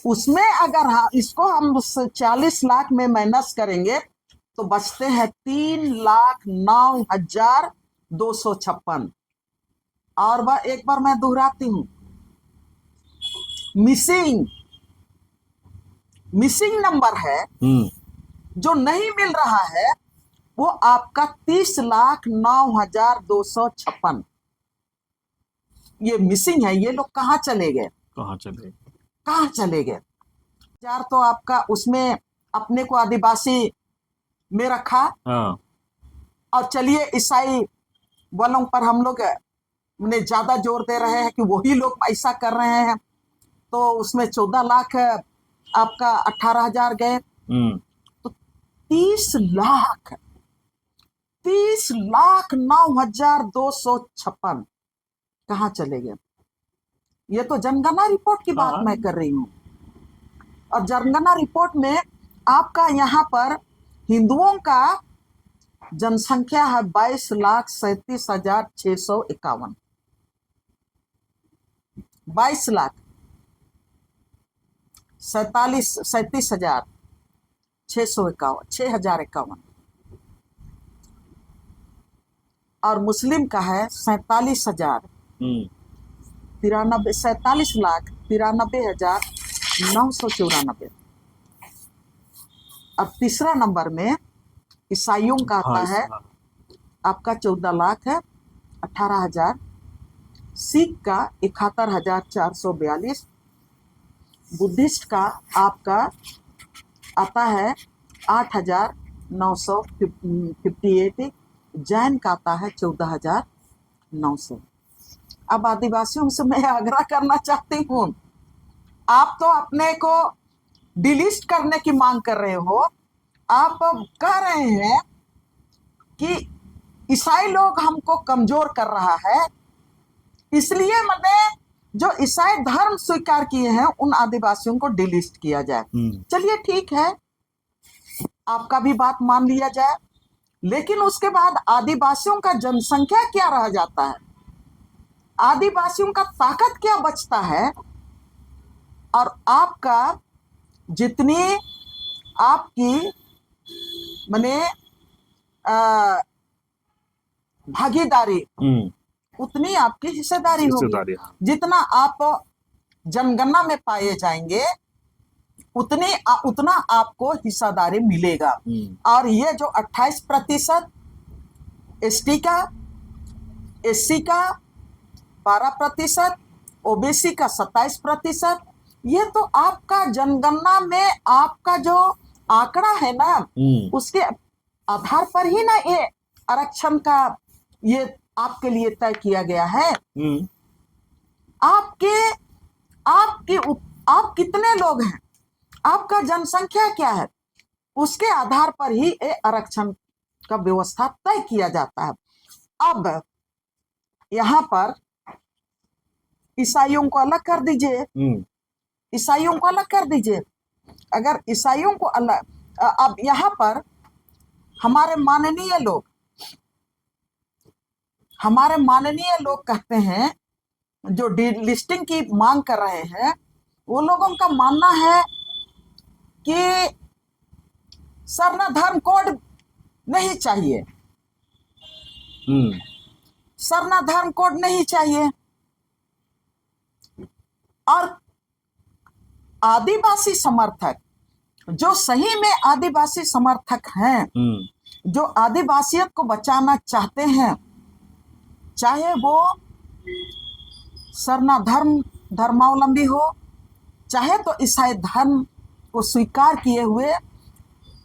उसमें अगर इसको हम 40 लाख में माइनस करेंगे तो बचते हैं 3,09,256। और एक बार मैं दोहराती हूं, मिसिंग नंबर है जो नहीं मिल रहा है, वो आपका 30,09,256 ये मिसिंग है। ये लोग कहाँ चले गए? यार तो आपका उसमें अपने को आदिवासी में रखा, और चलिए ईसाई वालों पर हम लोग ने ज्यादा जोर दे रहे हैं कि वही लोग ऐसा कर रहे हैं, तो उसमें 14 लाख आपका 18,000 गए, तो 30,09,256 कहाँ चले गए? ये तो जनगणना रिपोर्ट की बात मैं कर रही हूँ, और जनगणना रिपोर्ट में आपका यहाँ पर हिंदुओं का जनसंख्या है 22,37,651। 22,37,651, 6,051। और मुस्लिम का है 47,000 हम्म 47,93,994। और तीसरा नंबर में ईसाइयों का आता हाँ है आपका 14,18,000। सिख का 71,442। बुद्धिस्ट का आपका आता है 8,958। जैन का आता है 14,900। अब आदिवासियों से मैं आग्रह करना चाहती हूँ, आप तो अपने को डिलिस्ट करने की मांग कर रहे हो। आप कह रहे हैं कि ईसाई लोग हमको कमजोर कर रहा है, इसलिए मैंने जो ईसाई धर्म स्वीकार किए हैं उन आदिवासियों को डिलिस्ट किया जाए। चलिए ठीक है, आपका भी बात मान लिया जाए, लेकिन उसके बाद आदिवासियों का जनसंख्या क्या रह जाता है, आदिवासियों का ताकत क्या बचता है। और आपका जितनी आपकी माने भागीदारी उतनी आपकी हिस्सेदारी होगी। हिस्सेदारी, हाँ। जितना आप जनगणना में पाए जाएंगे उतना आपको हिस्सेदारी मिलेगा। और ये जो 28%, एसटी का, एससी का 12%, ओबीसी का 27%, ये तो आपका जनगणना में आपका जो आंकड़ा है ना, उसके आधार पर ही ना ये आरक्षण का ये आपके लिए तय किया गया है। आप कितने लोग हैं, आपका जनसंख्या क्या है, उसके आधार पर ही ये आरक्षण का व्यवस्था तय किया जाता है। अब यहाँ पर ईसाइयों को अलग कर दीजिए, ईसाइयों को अलग कर दीजिए। अगर ईसाइयों को अलग, अब यहाँ पर हमारे माननीय लोग कहते हैं, जो लिस्टिंग की मांग कर रहे हैं, वो लोगों का मानना है कि सरना धर्म कोड नहीं चाहिए, सरना धर्म कोड नहीं चाहिए। और आदिवासी समर्थक जो सही में आदिवासी समर्थक हैं, जो आदिवासियत को बचाना चाहते हैं, चाहे वो सरना धर्मावलंबी हो, चाहे तो ईसाई धर्म को स्वीकार किए हुए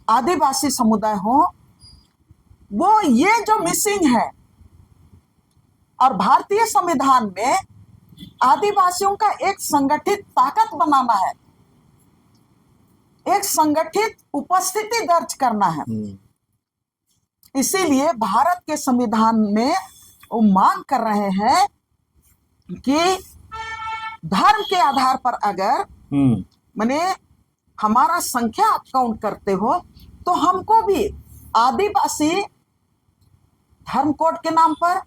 आदिवासी समुदाय हो, वो ये जो मिसिंग है। और भारतीय संविधान में आदिवासियों का एक संगठित ताकत बनाना है, एक संगठित उपस्थिति दर्ज करना है। इसीलिए भारत के संविधान में वो मांग कर रहे हैं कि धर्म के आधार पर अगर माने हमारा संख्या आप काउंट करते हो, तो हमको भी आदिवासी धर्म कोड के नाम पर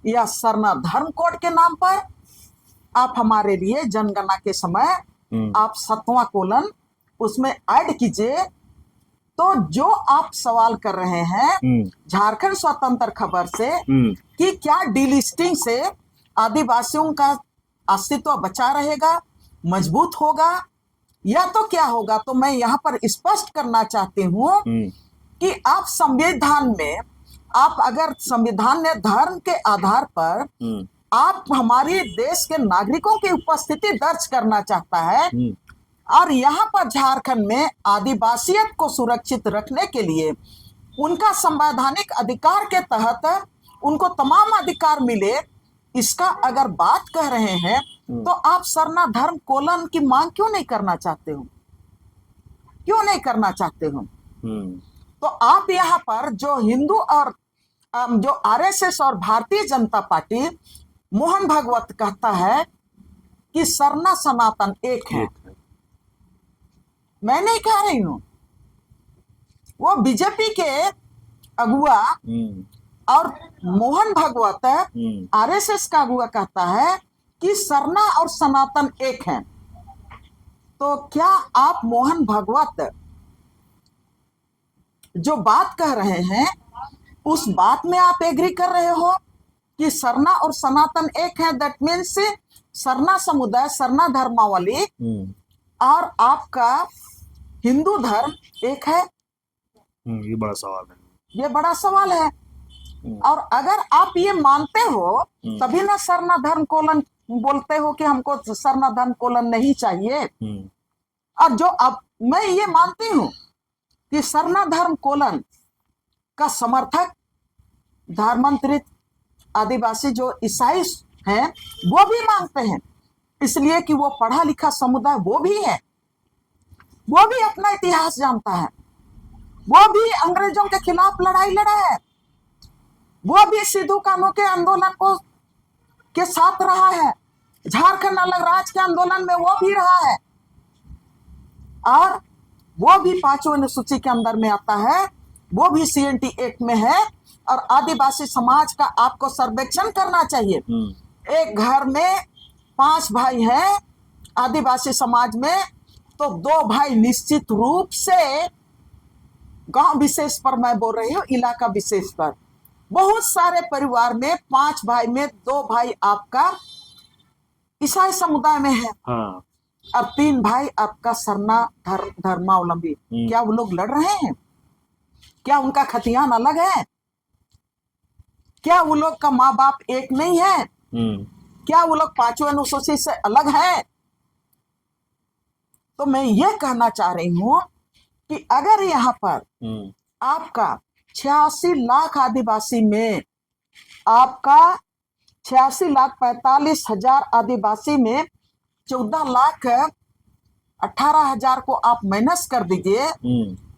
या सरना धर्म कोड के नाम पर आप हमारे लिए जनगणना के समय आप 7वां कोलन उसमें ऐड कीजिए। तो जो आप सवाल कर रहे हैं झारखंड स्वतंत्र खबर से कि क्या डीलिस्टिंग से आदिवासियों का अस्तित्व बचा रहेगा, मजबूत होगा, या तो क्या होगा, तो मैं यहाँ पर स्पष्ट करना चाहती हूँ कि आप संविधान में, आप अगर संविधान ने धर्म के आधार पर आप हमारे देश के नागरिकों की उपस्थिति दर्ज करना चाहता है, और यहाँ पर झारखंड में आदिवासियत को सुरक्षित रखने के लिए उनका संवैधानिक अधिकार के तहत उनको तमाम अधिकार मिले, इसका अगर बात कर रहे हैं, तो आप सरना धर्म कोलन की मांग क्यों नहीं करना चाहते हो, क्यों नहीं करना चाहते हो? तो आप यहाँ पर जो हिंदू और जो आरएसएस और भारतीय जनता पार्टी, मोहन भागवत कहता है कि सरना सनातन एक है। मैं नहीं कह रही हूं, वो बीजेपी के अगुआ हम्म, और मोहन भागवत आरएसएस का अगुआ कहता है कि सरना और सनातन एक हैं। तो क्या आप मोहन भागवत जो बात कह रहे हैं उस बात में आप एग्री कर रहे हो कि सरना और सनातन एक है? दैट मीन्स सरना समुदाय, सरना धर्मावली और आपका हिंदू धर्म एक है? ये बड़ा सवाल है। ये बड़ा सवाल है। और अगर आप ये मानते हो तभी ना सरना धर्म कोलन बोलते हो कि हमको सरना धर्म कोलन नहीं चाहिए। और जो अब मैं ये मानती हूं कि सरना धर्म कोलन का समर्थक धर्मांतरित आदिवासी जो ईसाई हैं वो भी मांगते हैं, इसलिए कि वो पढ़ा लिखा समुदाय वो भी है, वो भी अपना इतिहास जानता है, वो भी अंग्रेजों के खिलाफ लड़ाई लड़ा है, वो भी सिद्धू कान्हू के आंदोलन को के साथ रहा है, झारखंड अलग राज्य के आंदोलन में वो भी रहा है, और वो भी 5वीं अनुसूची के अंदर में आता है, वो भी CNT एक्ट में है। और आदिवासी समाज का आपको सर्वेक्षण करना चाहिए। एक घर में 5 भाई हैं आदिवासी समाज में, तो 2 भाई निश्चित रूप से, गांव विशेष पर मैं बोल रही हूँ, इलाका विशेष पर, बहुत सारे परिवार में 5 भाई में 2 भाई आपका ईसाई समुदाय में है। हाँ। और 3 भाई आपका सरना धर्मावलंबी। क्या वो लोग लड़ रहे हैं? क्या उनका खतियान अलग है? क्या वो लोग का माँ बाप एक नहीं है? क्या वो लोग 5वीं अनुसूची से अलग है? तो मैं ये कहना चाह रही हूं कि अगर यहाँ पर आपका 86 लाख आदिवासी में, आपका 86,45,000 आदिवासी में 14,18,000 को आप माइनस कर दीजिए,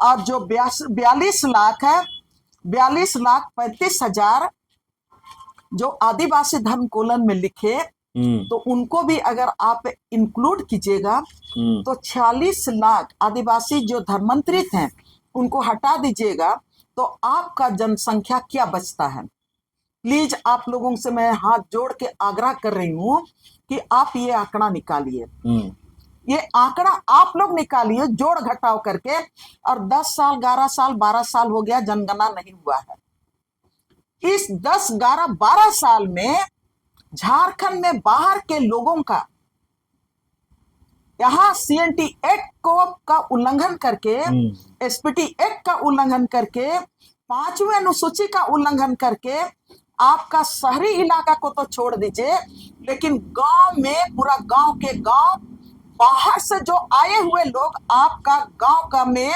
और जो 42 लाख है, 42,35,000 जो आदिवासी धर्म कोलन में लिखे, तो उनको भी अगर आप इंक्लूड कीजिएगा तो 46 लाख आदिवासी जो धर्मांतरित हैं उनको हटा दीजिएगा, तो आपका जनसंख्या क्या बचता है? प्लीज आप लोगों से मैं हाथ जोड़ के आग्रह कर रही हूं कि आप ये आंकड़ा निकालिए। ये आंकड़ा आप लोग निकालिए जोड़ घटाव करके। और 10 साल, 11 साल, 12 साल हो गया, जनगणना नहीं हुआ है। इस 10, 11, 12 साल में झारखंड में बाहर के लोगों का, यहाँ CNT एक्ट को का उल्लंघन करके, SPT एक्ट का उल्लंघन करके, 5वीं अनुसूची का उल्लंघन करके, आपका शहरी इलाका को तो छोड़ दीजिए, लेकिन गांव में, पूरा गांव के गांव, बाहर से जो आए हुए लोग आपका गांव का में,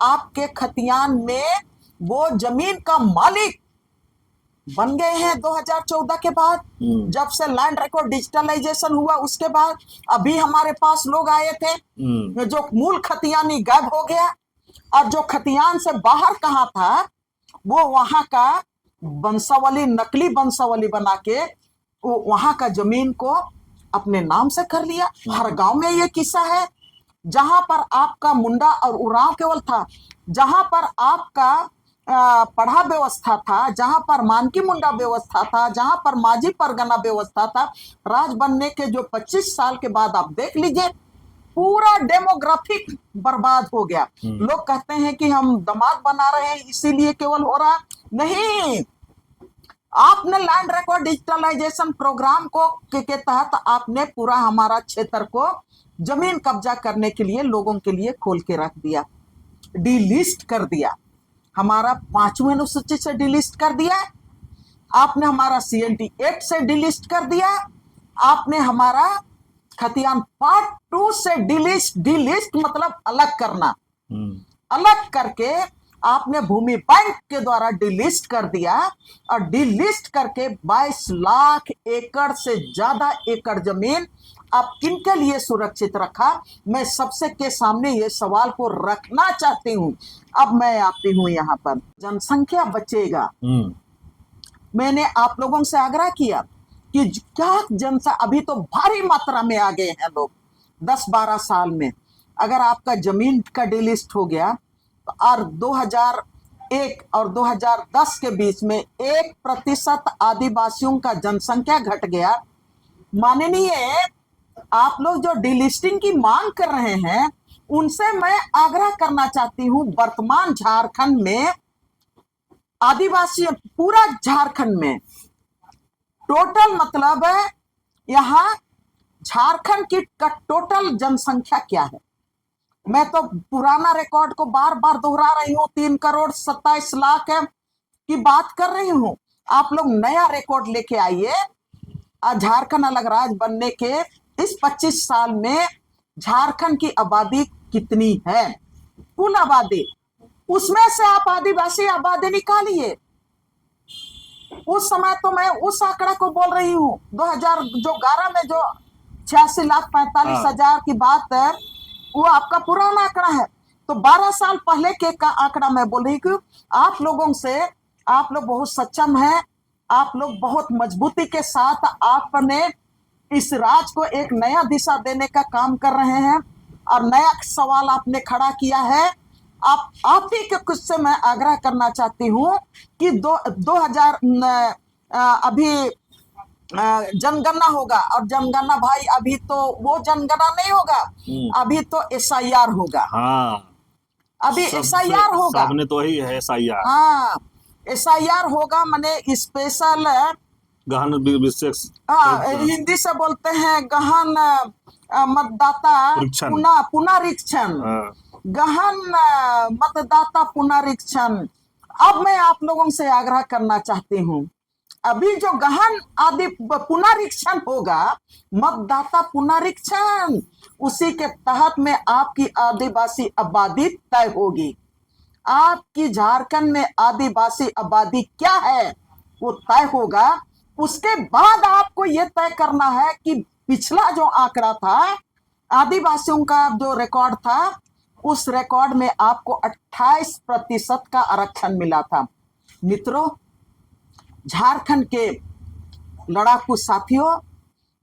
आपके खतियान में वो जमीन का मालिक बन गए हैं 2014 के बाद, जब से लैंड रिकॉर्ड डिजिटलाइजेशन हुआ। उसके बाद अभी हमारे पास लोग आए थे, जो मूल खतियानी गायब हो गया, और जो खतियान से बाहर कहाँ था वो वहां का वंशावली, नकली वंशावली बना के वो वहां का जमीन को अपने नाम से कर लिया। हर गांव में ये किस्सा है। जहां पर आपका मुंडा और उरांव केवल था, जहां पर आपका पढ़ा व्यवस्था था, जहां पर मानकी मुंडा व्यवस्था था, जहां पर माझी परगना व्यवस्था था, राज बनने के जो 25 साल के बाद आप देख लीजिए पूरा डेमोग्राफिक बर्बाद हो गया। लोग कहते हैं कि हम दामाद बना रहे हैं इसीलिए केवल हो रहा, नहीं। आपने लैंड रिकॉर्ड डिजिटलाइजेशन प्रोग्राम को के तहत आपने पूरा हमारा क्षेत्र को जमीन कब्जा करने के लिए लोगों के लिए खोल के रख दिया, डिलिस्ट कर दिया। हमारा 5वीं अनुसूची से डिलिस्ट कर दिया, आपने हमारा CNT एक्ट से डिलिस्ट कर दिया, आपने हमारा खतियान पार्ट 2 से डिलिस्ट मतलब अलग करना, अलग करके आपने भूमि बैंक के द्वारा डिलिस्ट कर दिया। और डिलिस्ट करके 22 लाख एकड़ से ज्यादा एकड़ जमीन आप किनके लिए सुरक्षित रखा? मैं सबसे के सामने ये सवाल को रखना चाहती हूँ। अब मैं आती हूँ यहाँ पर, जनसंख्या बचेगा। मैंने आप लोगों से आग्रह किया कि क्या जनता, अभी तो भारी मात्रा में आ गए हैं लोग 10-12 साल में। अगर आपका जमीन का डिलिस्ट हो गया और 2001 और 2010 के बीच में 1% आदिवासियों का जनसंख्या घट गया। माननीय, आप लोग जो डिलिस्टिंग की मांग कर रहे हैं उनसे मैं आग्रह करना चाहती हूं, वर्तमान झारखंड में आदिवासी, पूरा झारखंड में टोटल मतलब यहाँ झारखंड की टोटल जनसंख्या क्या है? मैं तो पुराना रिकॉर्ड को बार बार दोहरा रही हूँ, 3,27,00,000 की बात कर रही हूँ। आप लोग नया रिकॉर्ड लेके आइए। झारखंड अलग राज्य बनने के इस 25 साल में झारखंड की आबादी कितनी है, कुल आबादी, उसमें से आप आदिवासी आबादी निकालिए। उस समय तो मैं उस आंकड़ा को बोल रही हूँ, 2011 में जो 86,45,000 की बात है वो आपका पुराना आंकड़ा है। तो 12 साल पहले के का आंकड़ा मैं बोल रही हूँ। आप लोगों से, आप लोग बहुत सक्षम हैं, आप लोग बहुत मजबूती के साथ आपने इस राज्य को एक नया दिशा देने का काम कर रहे हैं और नया सवाल आपने खड़ा किया है। आप ही के कुछ से मैं आग्रह करना चाहती हूँ कि 2000 अभी जनगणना होगा, और जनगणना भाई अभी तो वो जनगणना नहीं होगा, अभी तो SIR होगा। हाँ, अभी SIR होगा, सबने तो ही है SIR। हाँ SIR होगा, माने स्पेशल गहन विशेष, हिंदी से बोलते हैं गहन मतदाता पुनरीक्षण, गहन मतदाता पुनरीक्षण। अब मैं आप लोगों से आग्रह करना चाहती हूँ, अभी जो गहन आदि पुनरीक्षण होगा, मतदाता पुनरीक्षण, उसी के तहत में आपकी आदिवासी आबादी तय होगी। आपकी झारखंड में आदिवासी आबादी क्या है वो तय होगा। उसके बाद आपको यह तय करना है कि पिछला जो आंकड़ा था आदिवासियों का, जो रिकॉर्ड था, उस रिकॉर्ड में आपको 28% का आरक्षण मिला था। मित्रों, झारखंड के लड़ाकू साथियों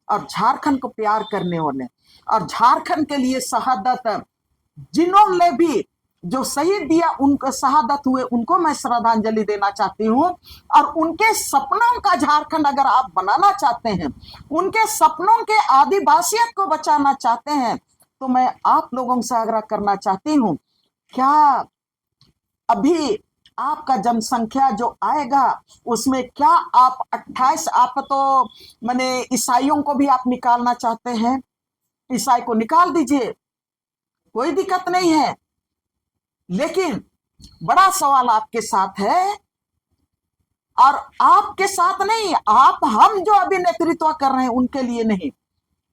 और झारखंड को प्यार करने वाले और झारखंड के लिए शहादत जिन्होंने भी जो शहीद दिया, उनको शहादत हुए, उनको मैं श्रद्धांजलि देना चाहती हूँ। और उनके सपनों का झारखंड अगर आप बनाना चाहते हैं, उनके सपनों के आदिवासियत को बचाना चाहते हैं, तो मैं आप लोगों से आग्रह करना चाहती हूँ, क्या अभी आपका जनसंख्या जो आएगा उसमें क्या आप 28, आप तो माने ईसाइयों को भी आप निकालना चाहते हैं, ईसाई को निकाल दीजिए, कोई दिक्कत नहीं है। लेकिन बड़ा सवाल आपके साथ है, और आपके साथ नहीं, आप हम जो अभी नेतृत्व कर रहे हैं उनके लिए नहीं।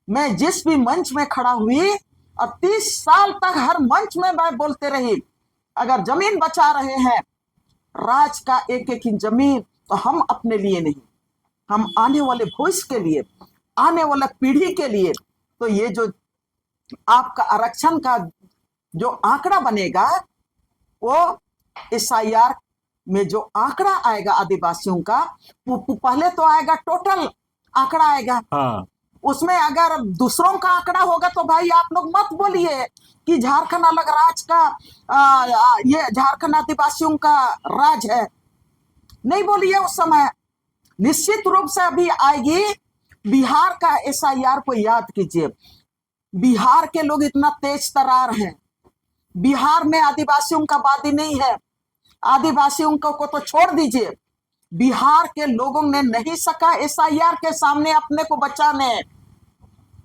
मैं जिस भी मंच में खड़ा हुई और 30 साल तक हर मंच में मैं बोलते रही, अगर जमीन बचा रहे हैं राज का एक एक जमीन, तो हम अपने लिए नहीं, हम आने वाले भविष्य के लिए, आने वाले पीढ़ी के लिए। तो ये जो आपका आरक्षण का जो आंकड़ा बनेगा, वो SIR में जो आंकड़ा आएगा आदिवासियों का, वो पहले तो आएगा टोटल आंकड़ा आएगा। हाँ। उसमें अगर दूसरों का आंकड़ा होगा तो भाई आप लोग मत बोलिए कि झारखंड अलग राज्य का ये झारखंड आदिवासियों का राज है, नहीं बोलिए। उस समय निश्चित रूप से अभी आएगी बिहार का SIR को याद कीजिए। बिहार के लोग इतना तेज तर्रार हैं, बिहार में आदिवासियों का आबादी नहीं है, आदिवासियों को तो छोड़ दीजिए, बिहार के लोगों ने नहीं सका SIR के सामने अपने को बचाने।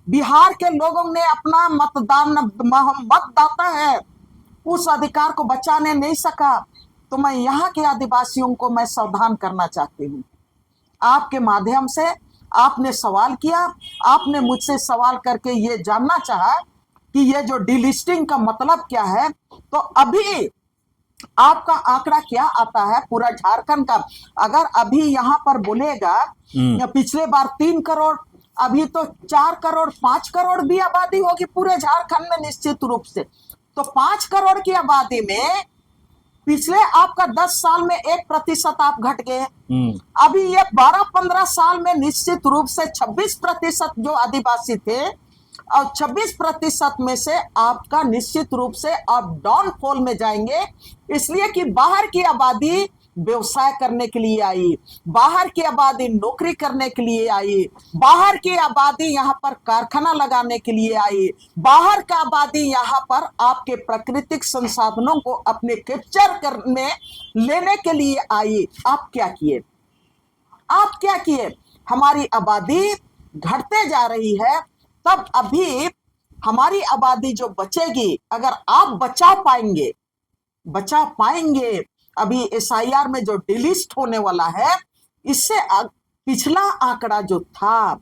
बिहार के लोगों ने अपना मतदाता है, उस अधिकार को बचाने नहीं सका। तो मैं यहाँ के आदिवासियों को मैं सावधान करना चाहती हूँ। आपके माध्यम से आपने सवाल किया, आपने मुझसे सवाल करके ये जानना चाहा कि ये जो डिलिस्टिंग का मतलब क्या है। तो अभी आपका आंकड़ा क्या आता है पूरा झारखंड का? अगर अभी यहाँ पर बोलेगा पिछले बार 3 करोड़, अभी तो 4 करोड़ 5 करोड़ भी आबादी होगी पूरे झारखंड में निश्चित रूप से। तो 5 करोड़ की आबादी में पिछले आपका 10 साल में 1% आप घट गए। अभी ये 12-15 साल में निश्चित रूप से 26% जो आदिवासी थे, और 26% में से आपका निश्चित रूप से आप डाउनफॉल में जाएंगे, इसलिए कि बाहर की आबादी व्यवसाय करने के लिए आई, बाहर की आबादी नौकरी करने के लिए आई, बाहर की आबादी यहाँ पर कारखाना लगाने के लिए आई, बाहर का आबादी यहाँ पर आपके प्राकृतिक संसाधनों को अपने कैप्चर करने लेने के लिए आई। आप क्या किए? आप क्या किए? हमारी आबादी घटते जा रही है, तब अभी हमारी आबादी जो बचेगी, अगर आप बचा पाएंगे, अभी SIR में जो डिलिस्ट होने वाला है, इससे पिछला आंकड़ा जो था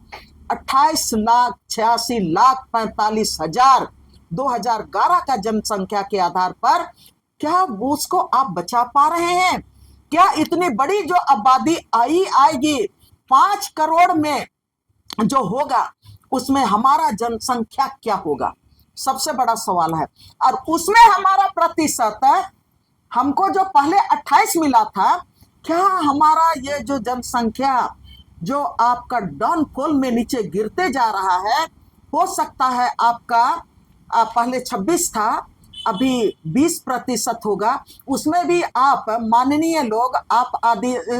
28,86,45,000 2011 का जनसंख्या के आधार पर, क्या उसको आप बचा पा रहे हैं? क्या इतनी बड़ी जो आबादी आएगी 5 करोड़ में जो होगा, उसमें हमारा जनसंख्या क्या होगा? सबसे बड़ा सवाल है। और उसमें हमारा प्रतिशत, हमको जो पहले 28 मिला था, क्या हमारा ये जो जनसंख्या जो आपका डाउनफॉल में नीचे गिरते जा रहा है, हो सकता है आपका पहले 26 था, अभी 20% होगा। उसमें भी आप माननीय लोग, आप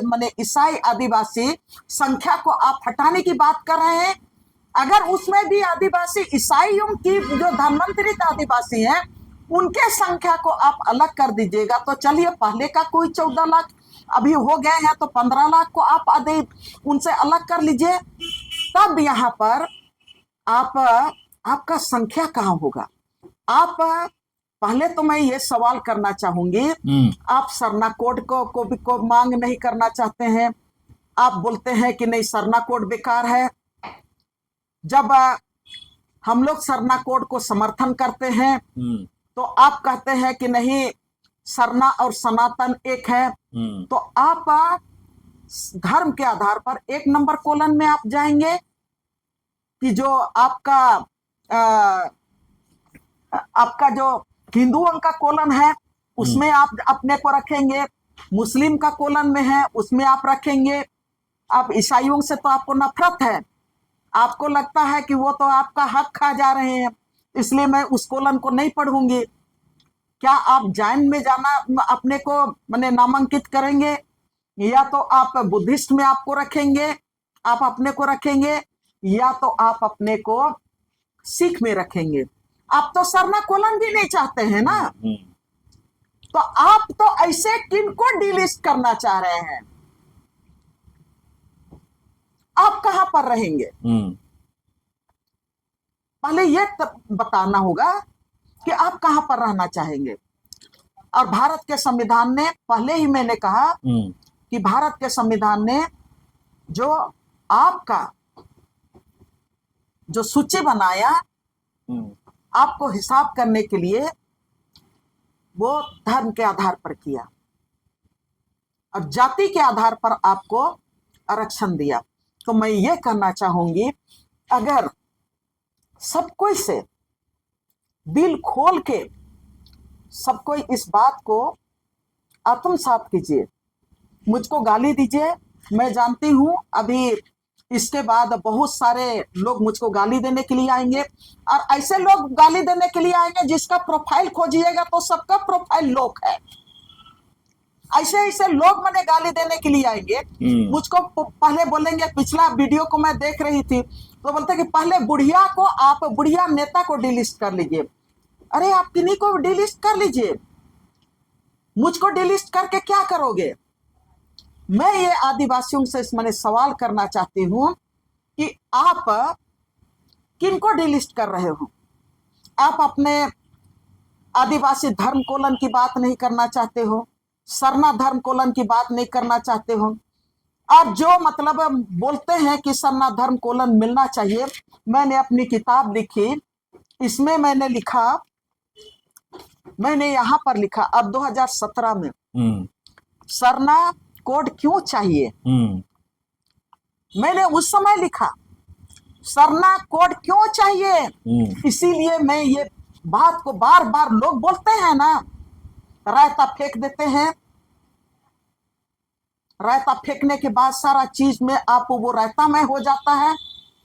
माने ईसाई आदिवासी संख्या को आप हटाने की बात कर रहे हैं। अगर उसमें भी आदिवासी ईसाइयों की जो धर्मांतरित आदिवासी हैं, उनके संख्या को आप अलग कर दीजिएगा, तो चलिए पहले का कोई 14 लाख अभी हो गए हैं, तो 15 लाख को आप उनसे अलग कर लीजिए। तब यहाँ पर आपका संख्या कहाँ होगा? आप पहले तो मैं ये सवाल करना चाहूंगी, आप सरना कोड को मांग नहीं करना चाहते हैं। आप बोलते हैं कि नहीं, सरना कोड बेकार है। जब हम लोग सरना कोड को समर्थन करते हैं, तो आप कहते हैं कि नहीं, सरना और सनातन एक है। तो आप धर्म के आधार पर 1 नंबर कॉलम में आप जाएंगे कि जो आपका जो हिंदुओं का कॉलम है, उसमें आप अपने को रखेंगे, मुस्लिम का कॉलम में है, उसमें आप रखेंगे। आप ईसाइयों से तो आपको नफरत है, आपको लगता है कि वो तो आपका हक खा जा रहे हैं, इसलिए मैं उस कॉलम को नहीं पढ़ूंगी। क्या आप जैन में जाना अपने को माने नामांकित करेंगे, या तो आप बुद्धिस्ट में आपको रखेंगे, आप अपने को रखेंगे, या तो आप अपने को सिख में रखेंगे? आप तो सरना कॉलम भी नहीं चाहते हैं ना। तो आप तो ऐसे किनको डिलिस्ट करना चाह रहे हैं? आप कहां पर रहेंगे? पहले ये बताना होगा कि आप कहां पर रहना चाहेंगे। और भारत के संविधान ने, पहले ही मैंने कहा कि भारत के संविधान ने जो आपका जो सूची बनाया, आपको हिसाब करने के लिए, वो धर्म के आधार पर किया और जाति के आधार पर आपको आरक्षण दिया। तो मैं ये कहना चाहूंगी, अगर सब कोई से दिल खोल के सब कोई इस बात को आत्मसात कीजिए, मुझको गाली दीजिए। मैं जानती हूं अभी इसके बाद बहुत सारे लोग मुझको गाली देने के लिए आएंगे, और ऐसे लोग गाली देने के लिए आएंगे जिसका प्रोफाइल खोजिएगा तो सबका प्रोफाइल लोक है। ऐसे ऐसे लोग मैंने गाली देने के लिए आएंगे, मुझको पहले बोलेंगे। पिछला वीडियो को मैं देख रही थी तो बोलते कि पहले बुढ़िया नेता को डिलिस्ट कर लीजिए। अरे आप किन्हीं को डिलिस्ट कर लीजिए, मुझको डिलिस्ट करके क्या करोगे? मैं ये आदिवासियों से मैंने सवाल करना चाहती हूं कि आप किनको डिलिस्ट कर रहे हो? आप अपने आदिवासी धर्म कोलन की बात नहीं करना चाहते हो, सरना धर्म कोलन की बात नहीं करना चाहते हो, और जो मतलब बोलते हैं कि सरना धर्म कोलन मिलना चाहिए। मैंने अपनी किताब लिखी, इसमें मैंने यहां पर लिखा, अब 2017 में सरना कोड क्यों चाहिए। मैंने उस समय लिखा सरना कोड क्यों चाहिए। इसीलिए मैं ये बात को बार बार, लोग बोलते हैं ना, रायता फेंक देते हैं, रायता फेंकने के बाद सारा चीज में आप वो रायता में हो जाता है,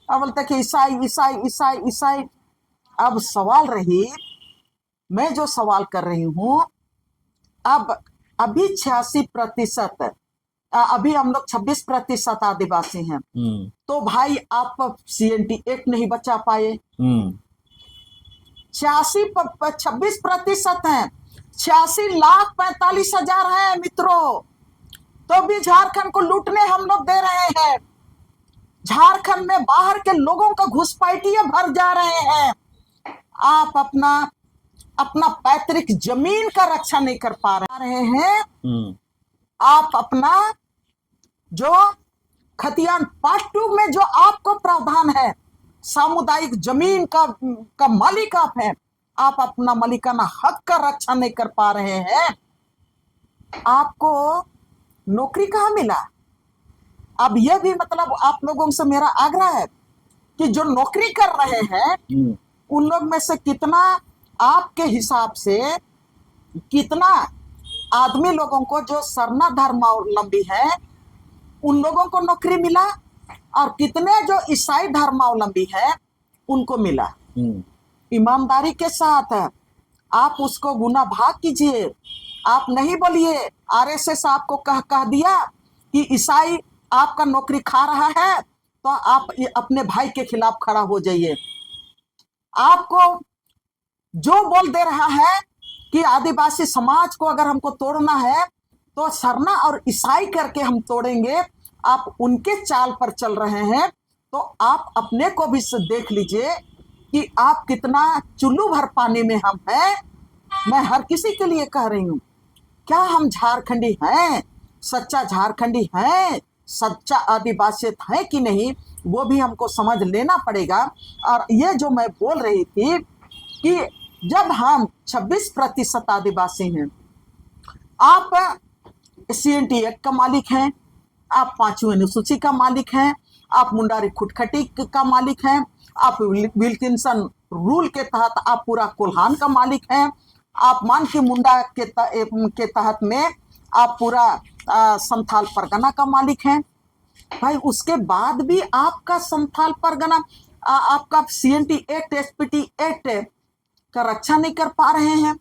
और बोलते कि ईसाई ईसाई ईसाई ईसाई। अब सवाल रही, मैं जो सवाल कर रही हूं, अब अभी 86%, अभी हम लोग 26% आदिवासी हैं, तो भाई आप CNT एक्ट नहीं बचा पाए। 26% है, 86,45,000 है मित्रों, तो भी झारखंड को लूटने हम लोग दे रहे हैं। झारखंड में बाहर के लोगों का घुसपैठिए भर जा रहे हैं। आप अपना पैतृक जमीन का रक्षा नहीं कर पा रहे हैं। आप अपना जो खतियान पार्ट 2 में जो आपको प्रावधान है, सामुदायिक जमीन का मालिक आप हैं, आप अपना मालिकाना हक का रक्षा नहीं कर पा रहे हैं। आपको नौकरी कहाँ मिला? अब यह भी मतलब आप लोगों से मेरा आग्रह है कि जो नौकरी कर रहे हैं उन लोग में से कितना, आपके हिसाब से कितना आदमी लोगों को जो सरना धर्मावलंबी है उन लोगों को नौकरी मिला, और कितने जो ईसाई धर्मावलंबी है उनको मिला? ईमानदारी के साथ आप उसको गुना भाग कीजिए। आप नहीं बोलिए RSS आपको कह दिया कि ईसाई आपका नौकरी खा रहा है तो आप अपने भाई के खिलाफ खड़ा हो जाइए। आपको जो बोल दे रहा है कि आदिवासी समाज को अगर हमको तोड़ना है तो सरना और ईसाई करके हम तोड़ेंगे, आप उनके चाल पर चल रहे हैं। तो आप अपने को भी देख लीजिए कि आप कितना चुल्लू भर पानी में हम हैं। मैं हर किसी के लिए कह रही हूं, क्या हम झारखंडी हैं, सच्चा झारखंडी हैं, सच्चा आदिवासी है कि नहीं, वो भी हमको समझ लेना पड़ेगा। और ये जो मैं बोल रही थी कि जब हम 26% आदिवासी हैं, आप CNT एक्ट का मालिक हैं, आप 5वीं अनुसूची का मालिक हैं, आप मुंडारी खुटखटी का मालिक हैं, आप विल्किंसन रूल के तहत आप पूरा कोल्हान का मालिक हैं, आप मान की मुंडा के तहत में आप पूरा संथाल परगना का मालिक हैं। भाई उसके बाद भी आपका संथाल परगना आपका CNT एक्ट SPT एक्ट का रक्षा नहीं कर पा रहे हैं।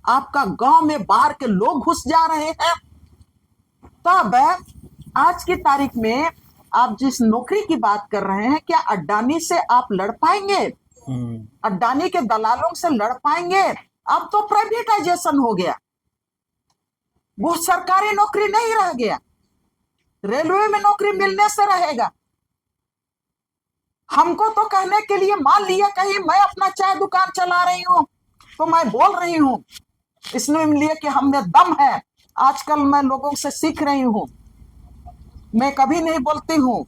आपका गांव में बाहर के लोग घुस जा रहे हैं। तब आज की तारीख में आप जिस नौकरी की बात कर रहे हैं, क्या अडानी से आप लड़ पाएंगे? अडानी के दलालों से लड़ पाएंगे? अब तो प्राइवेटाइजेशन हो गया, वो सरकारी नौकरी नहीं रह गया, रेलवे में नौकरी मिलने से रहेगा। हमको तो कहने के लिए, मान लिया कहीं मैं अपना चाय दुकान चला रही हूं तो मैं बोल रही हूं इसलिए कि हम में दम है। आजकल मैं लोगों से सीख रही हूं, मैं कभी नहीं बोलती हूं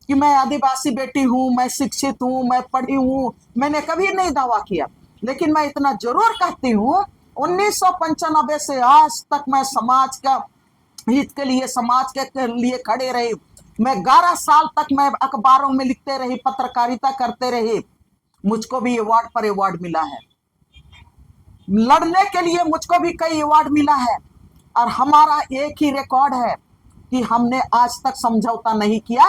कि मैं आदिवासी बेटी हूं, मैं शिक्षित हूं, मैं पढ़ी हूं, मैंने कभी नहीं दावा किया। लेकिन मैं इतना जरूर कहती हूं, 1995 से आज तक मैं समाज का हित के लिए, समाज के लिए खड़े रही। मैं 11 साल तक मैं अखबारों में लिखते रही, पत्रकारिता करते रही, मुझको भी अवार्ड पर अवार्ड मिला है, लड़ने के लिए मुझको भी कई अवार्ड मिला है। और हमारा एक ही रिकॉर्ड है कि हमने आज तक समझौता नहीं किया,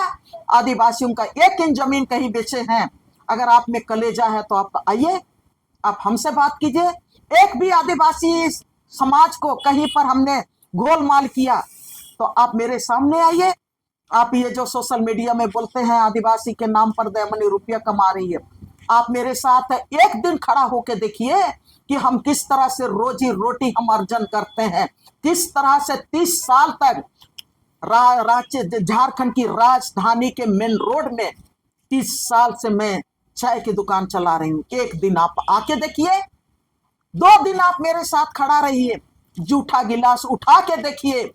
आदिवासियों का 1 इंच जमीन कहीं बेचे हैं। अगर आप में कलेजा है तो आप आइए, आप हमसे बात कीजिए। एक भी आदिवासी समाज को कहीं पर हमने गोलमाल किया तो आप मेरे सामने आइए। आप ये जो सोशल मीडिया में बोलते हैं आदिवासी के नाम पर दयामनी रुपया कमा रही है, आप मेरे साथ एक दिन खड़ा होके देखिए कि हम किस तरह से रोजी रोटी हम अर्जन करते हैं, किस तरह से 30 साल तक झारखंड की राजधानी के मेन रोड में 30 साल से मैं चाय की दुकान चला रही हूं। एक दिन आप आके देखिए, 2 दिन आप मेरे साथ खड़ा रहिए, जूठा गिलास उठा के देखिए,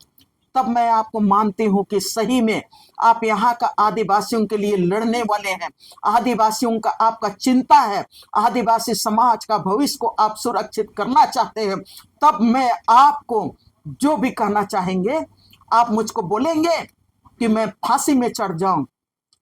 तब मैं आपको मानती हूं कि सही में आप यहाँ का आदिवासियों के लिए लड़ने वाले हैं, आदिवासियों का आपका चिंता है, आदिवासी समाज का भविष्य को आप सुरक्षित करना चाहते हैं। तब मैं आपको जो भी कहना चाहेंगे आप मुझको बोलेंगे कि मैं फांसी में चढ़ जाऊं,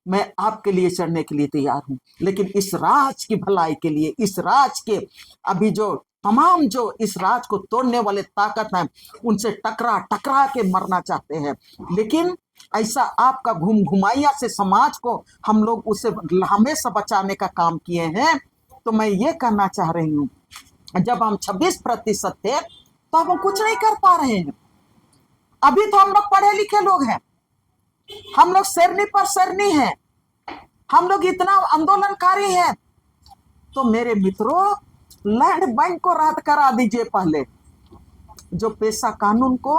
मैं आपके लिए चढ़ने के लिए तैयार हूं। लेकिन इस राज की भलाई के लिए, इस राज के अभी जो तमाम जो इस राज को तोड़ने वाले ताकत हैं, उनसे टकरा टकरा के मरना चाहते हैं। लेकिन ऐसा आपका घुमाइया से समाज को हम लोग उसे हमेशा बचाने का काम किए हैं। तो मैं ये कहना चाह रही हूँ, जब हम 26% थे तो हम कुछ नहीं कर पा रहे हैं। अभी तो हम लोग पढ़े लिखे लोग हैं, हम लोग शेरनी पर शेरनी हैं, हम लोग इतना आंदोलनकारी हैं। तो मेरे मित्रों, लैंड बैंक को रद्द करा दीजिए पहले, जो पेशा कानून को,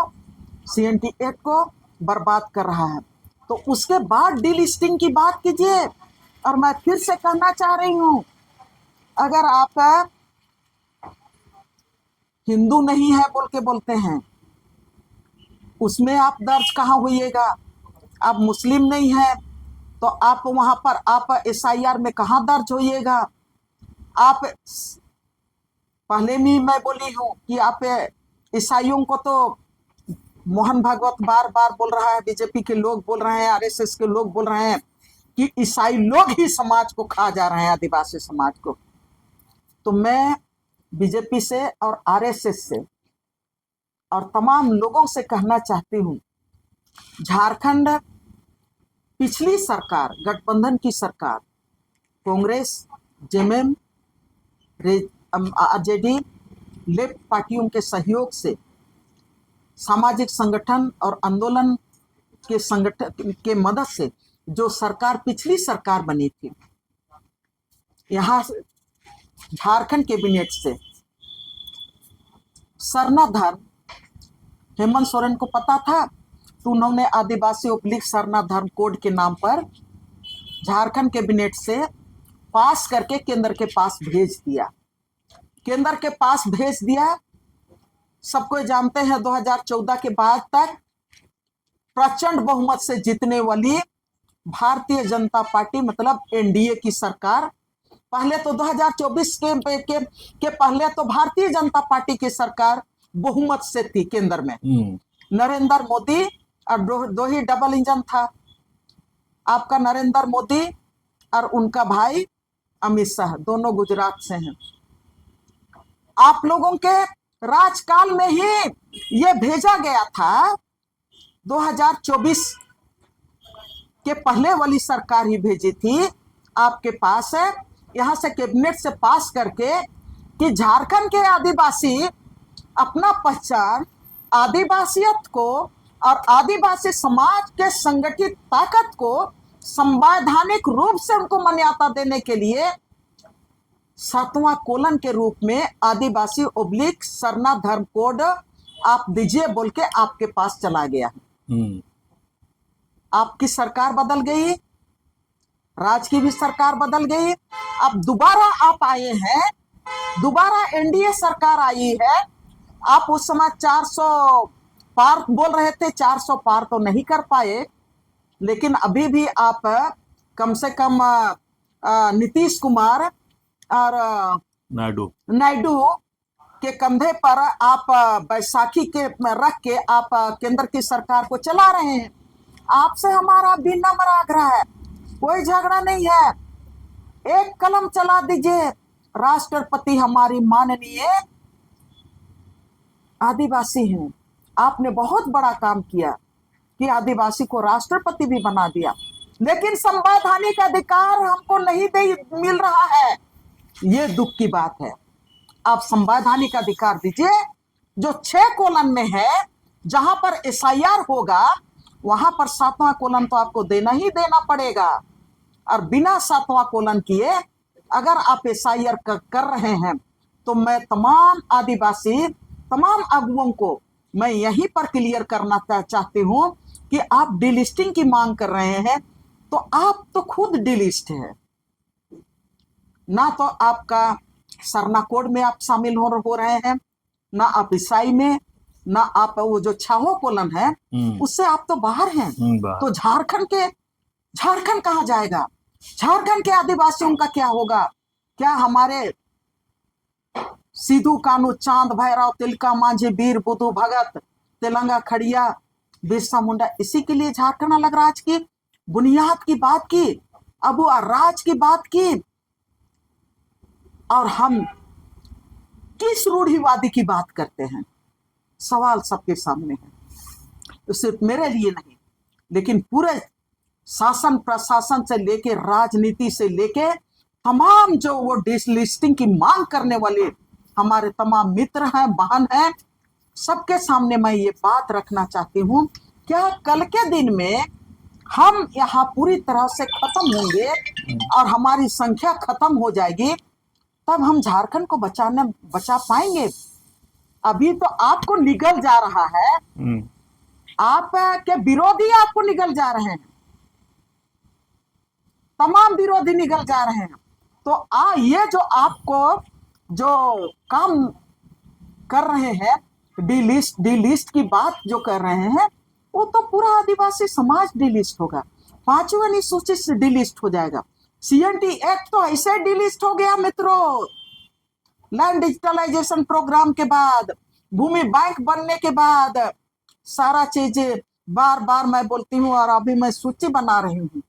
CNT एक्ट को बर्बाद कर रहा है। तो उसके बाद डीलिस्टिंग की बात कीजिए। और मैं फिर से कहना चाह रही हूं, अगर आप हिंदू नहीं है बोल के बोलते हैं, उसमें आप दर्ज कहाँ होइएगा? आप मुस्लिम नहीं है तो आप वहां पर आप SIR में कहाँ दर्ज होइएगा? आप पहले भी मैं बोली हूं कि आप ईसाइयों को तो मोहन भागवत बार बार बोल रहा है, बीजेपी के लोग बोल रहे हैं, RSS के लोग बोल रहे हैं कि ईसाई लोग ही समाज को खा जा रहे हैं, आदिवासी समाज को। तो मैं बीजेपी से और RSS से और तमाम लोगों से कहना चाहती हूँ, झारखंड पिछली सरकार, गठबंधन की सरकार, कांग्रेस, JMM, RJD, लेफ्ट पार्टियों के सहयोग से, सामाजिक संगठन और आंदोलन के संगठन के मदद से जो सरकार पिछली सरकार बनी थी, यहाँ झारखंड कैबिनेट से सरना धर्म, हेमंत सोरेन को पता था तो उन्होंने आदिवासी उपलिख सरना धर्म कोड के नाम पर झारखंड कैबिनेट से पास करके केंद्र के पास भेज दिया। केंद्र के पास भेज दिया। सबको जानते हैं 2014 के बाद तक प्रचंड बहुमत से जीतने वाली भारतीय जनता पार्टी, मतलब NDA की सरकार, पहले तो 2024 के पहले तो भारतीय जनता पार्टी की सरकार बहुमत से थी केंद्र में। नरेंद्र मोदी और दो ही डबल इंजन था, आपका नरेंद्र मोदी और उनका भाई अमित शाह, दोनों गुजरात से हैं। आप लोगों के राजकाल में ही ये भेजा गया था, 2024 के पहले वाली सरकार ही भेजी थी आपके पास, यहाँ से कैबिनेट से पास करके कि झारखंड के आदिवासी अपना पहचान, आदिवासियत को और आदिवासी समाज के संगठित ताकत को संवैधानिक रूप से उनको मान्यता देने के लिए 7वां कोलन के रूप में आदिवासी उब्लिक सरना धर्म कोड आप दीजिए बोल के आपके पास चला गया। आपकी सरकार बदल गई, राज्य की भी सरकार बदल गई, अब दोबारा आप आए हैं, दोबारा NDA सरकार आई है। आप उस समय 400 पार बोल रहे थे, 400 पार तो नहीं कर पाए, लेकिन अभी भी आप कम से कम नीतीश कुमार और नायडू के कंधे पर आप बैसाखी के रख के आप केंद्र की सरकार को चला रहे हैं। आपसे हमारा विनम्र आग्रह है, कोई झगड़ा नहीं है, एक कलम चला दीजिए। राष्ट्रपति हमारी माननीय आदिवासी हैं, आपने बहुत बड़ा काम किया कि आदिवासी को राष्ट्रपति भी बना दिया, लेकिन संवैधानिक अधिकार हमको नहीं मिल रहा है, ये दुख की बात है। आप संवैधानिक अधिकार दीजिए, जो 6 कोलन में है, जहां पर SIR होगा वहां पर 7वां कोलन तो आपको देना ही देना पड़ेगा। और बिना 7वां कोलन किए अगर आप SIR कर रहे हैं तो मैं तमाम आदिवासी, तमाम अगुओं को मैं यहीं पर क्लियर करना चाहती हूं कि आप डिलिस्टिंग की मांग कर रहे हैं, तो आप तो खुद डिलिस्ट है ना, तो आपका सरना कोड में आप शामिल हो रहे हैं, ना आप ईसाई में, ना आप वो जो 6वां कोलन है उससे आप तो बाहर हैं। तो झारखंड कहाँ जाएगा? झारखंड के आदिवासियों का क्या होगा? क्या हमारे सिद्धू कानू, चांद भैरव, तिलका मांझी, वीर बुद्धू भगत, तेलंगा खड़िया, बिरसा मुंडा, इसी के लिए झारखंड अलग राज्य की बुनियाद की बात की, अब वो राज की बात की, और हम किस रूढ़िवादी की बात करते हैं? सवाल सबके सामने है। तो सिर्फ मेरे लिए नहीं, लेकिन पूरे शासन प्रशासन से लेके, राजनीति से लेके तमाम जो वो डिलिस्टिंग की मांग करने वाले हमारे तमाम मित्र हैं, बहन हैं, सबके सामने मैं ये बात रखना चाहती हूँ, क्या कल के दिन में हम यहाँ पूरी तरह से खत्म होंगे और हमारी संख्या खत्म हो जाएगी, तब हम झारखंड को बचा पाएंगे? अभी तो आपको निगल जा रहा है, आप के विरोधी आपको निगल जा रहे हैं, तमाम विरोधी निगल जा रहे हैं। तो ये जो आपको जो काम कर रहे हैं, डिलिस्ट की बात जो कर रहे हैं, वो तो पूरा आदिवासी समाज डिलिस्ट होगा, 5वीं अनुसूची से डिलिस्ट हो जाएगा। CNT एक्ट तो ऐसे डिलिस्ट हो गया मित्रों, लैंड डिजिटलाइजेशन प्रोग्राम के बाद, भूमि बैंक बनने के बाद, सारा चीजें बार बार मैं बोलती हूँ, और अभी मैं सूची बना रही हूँ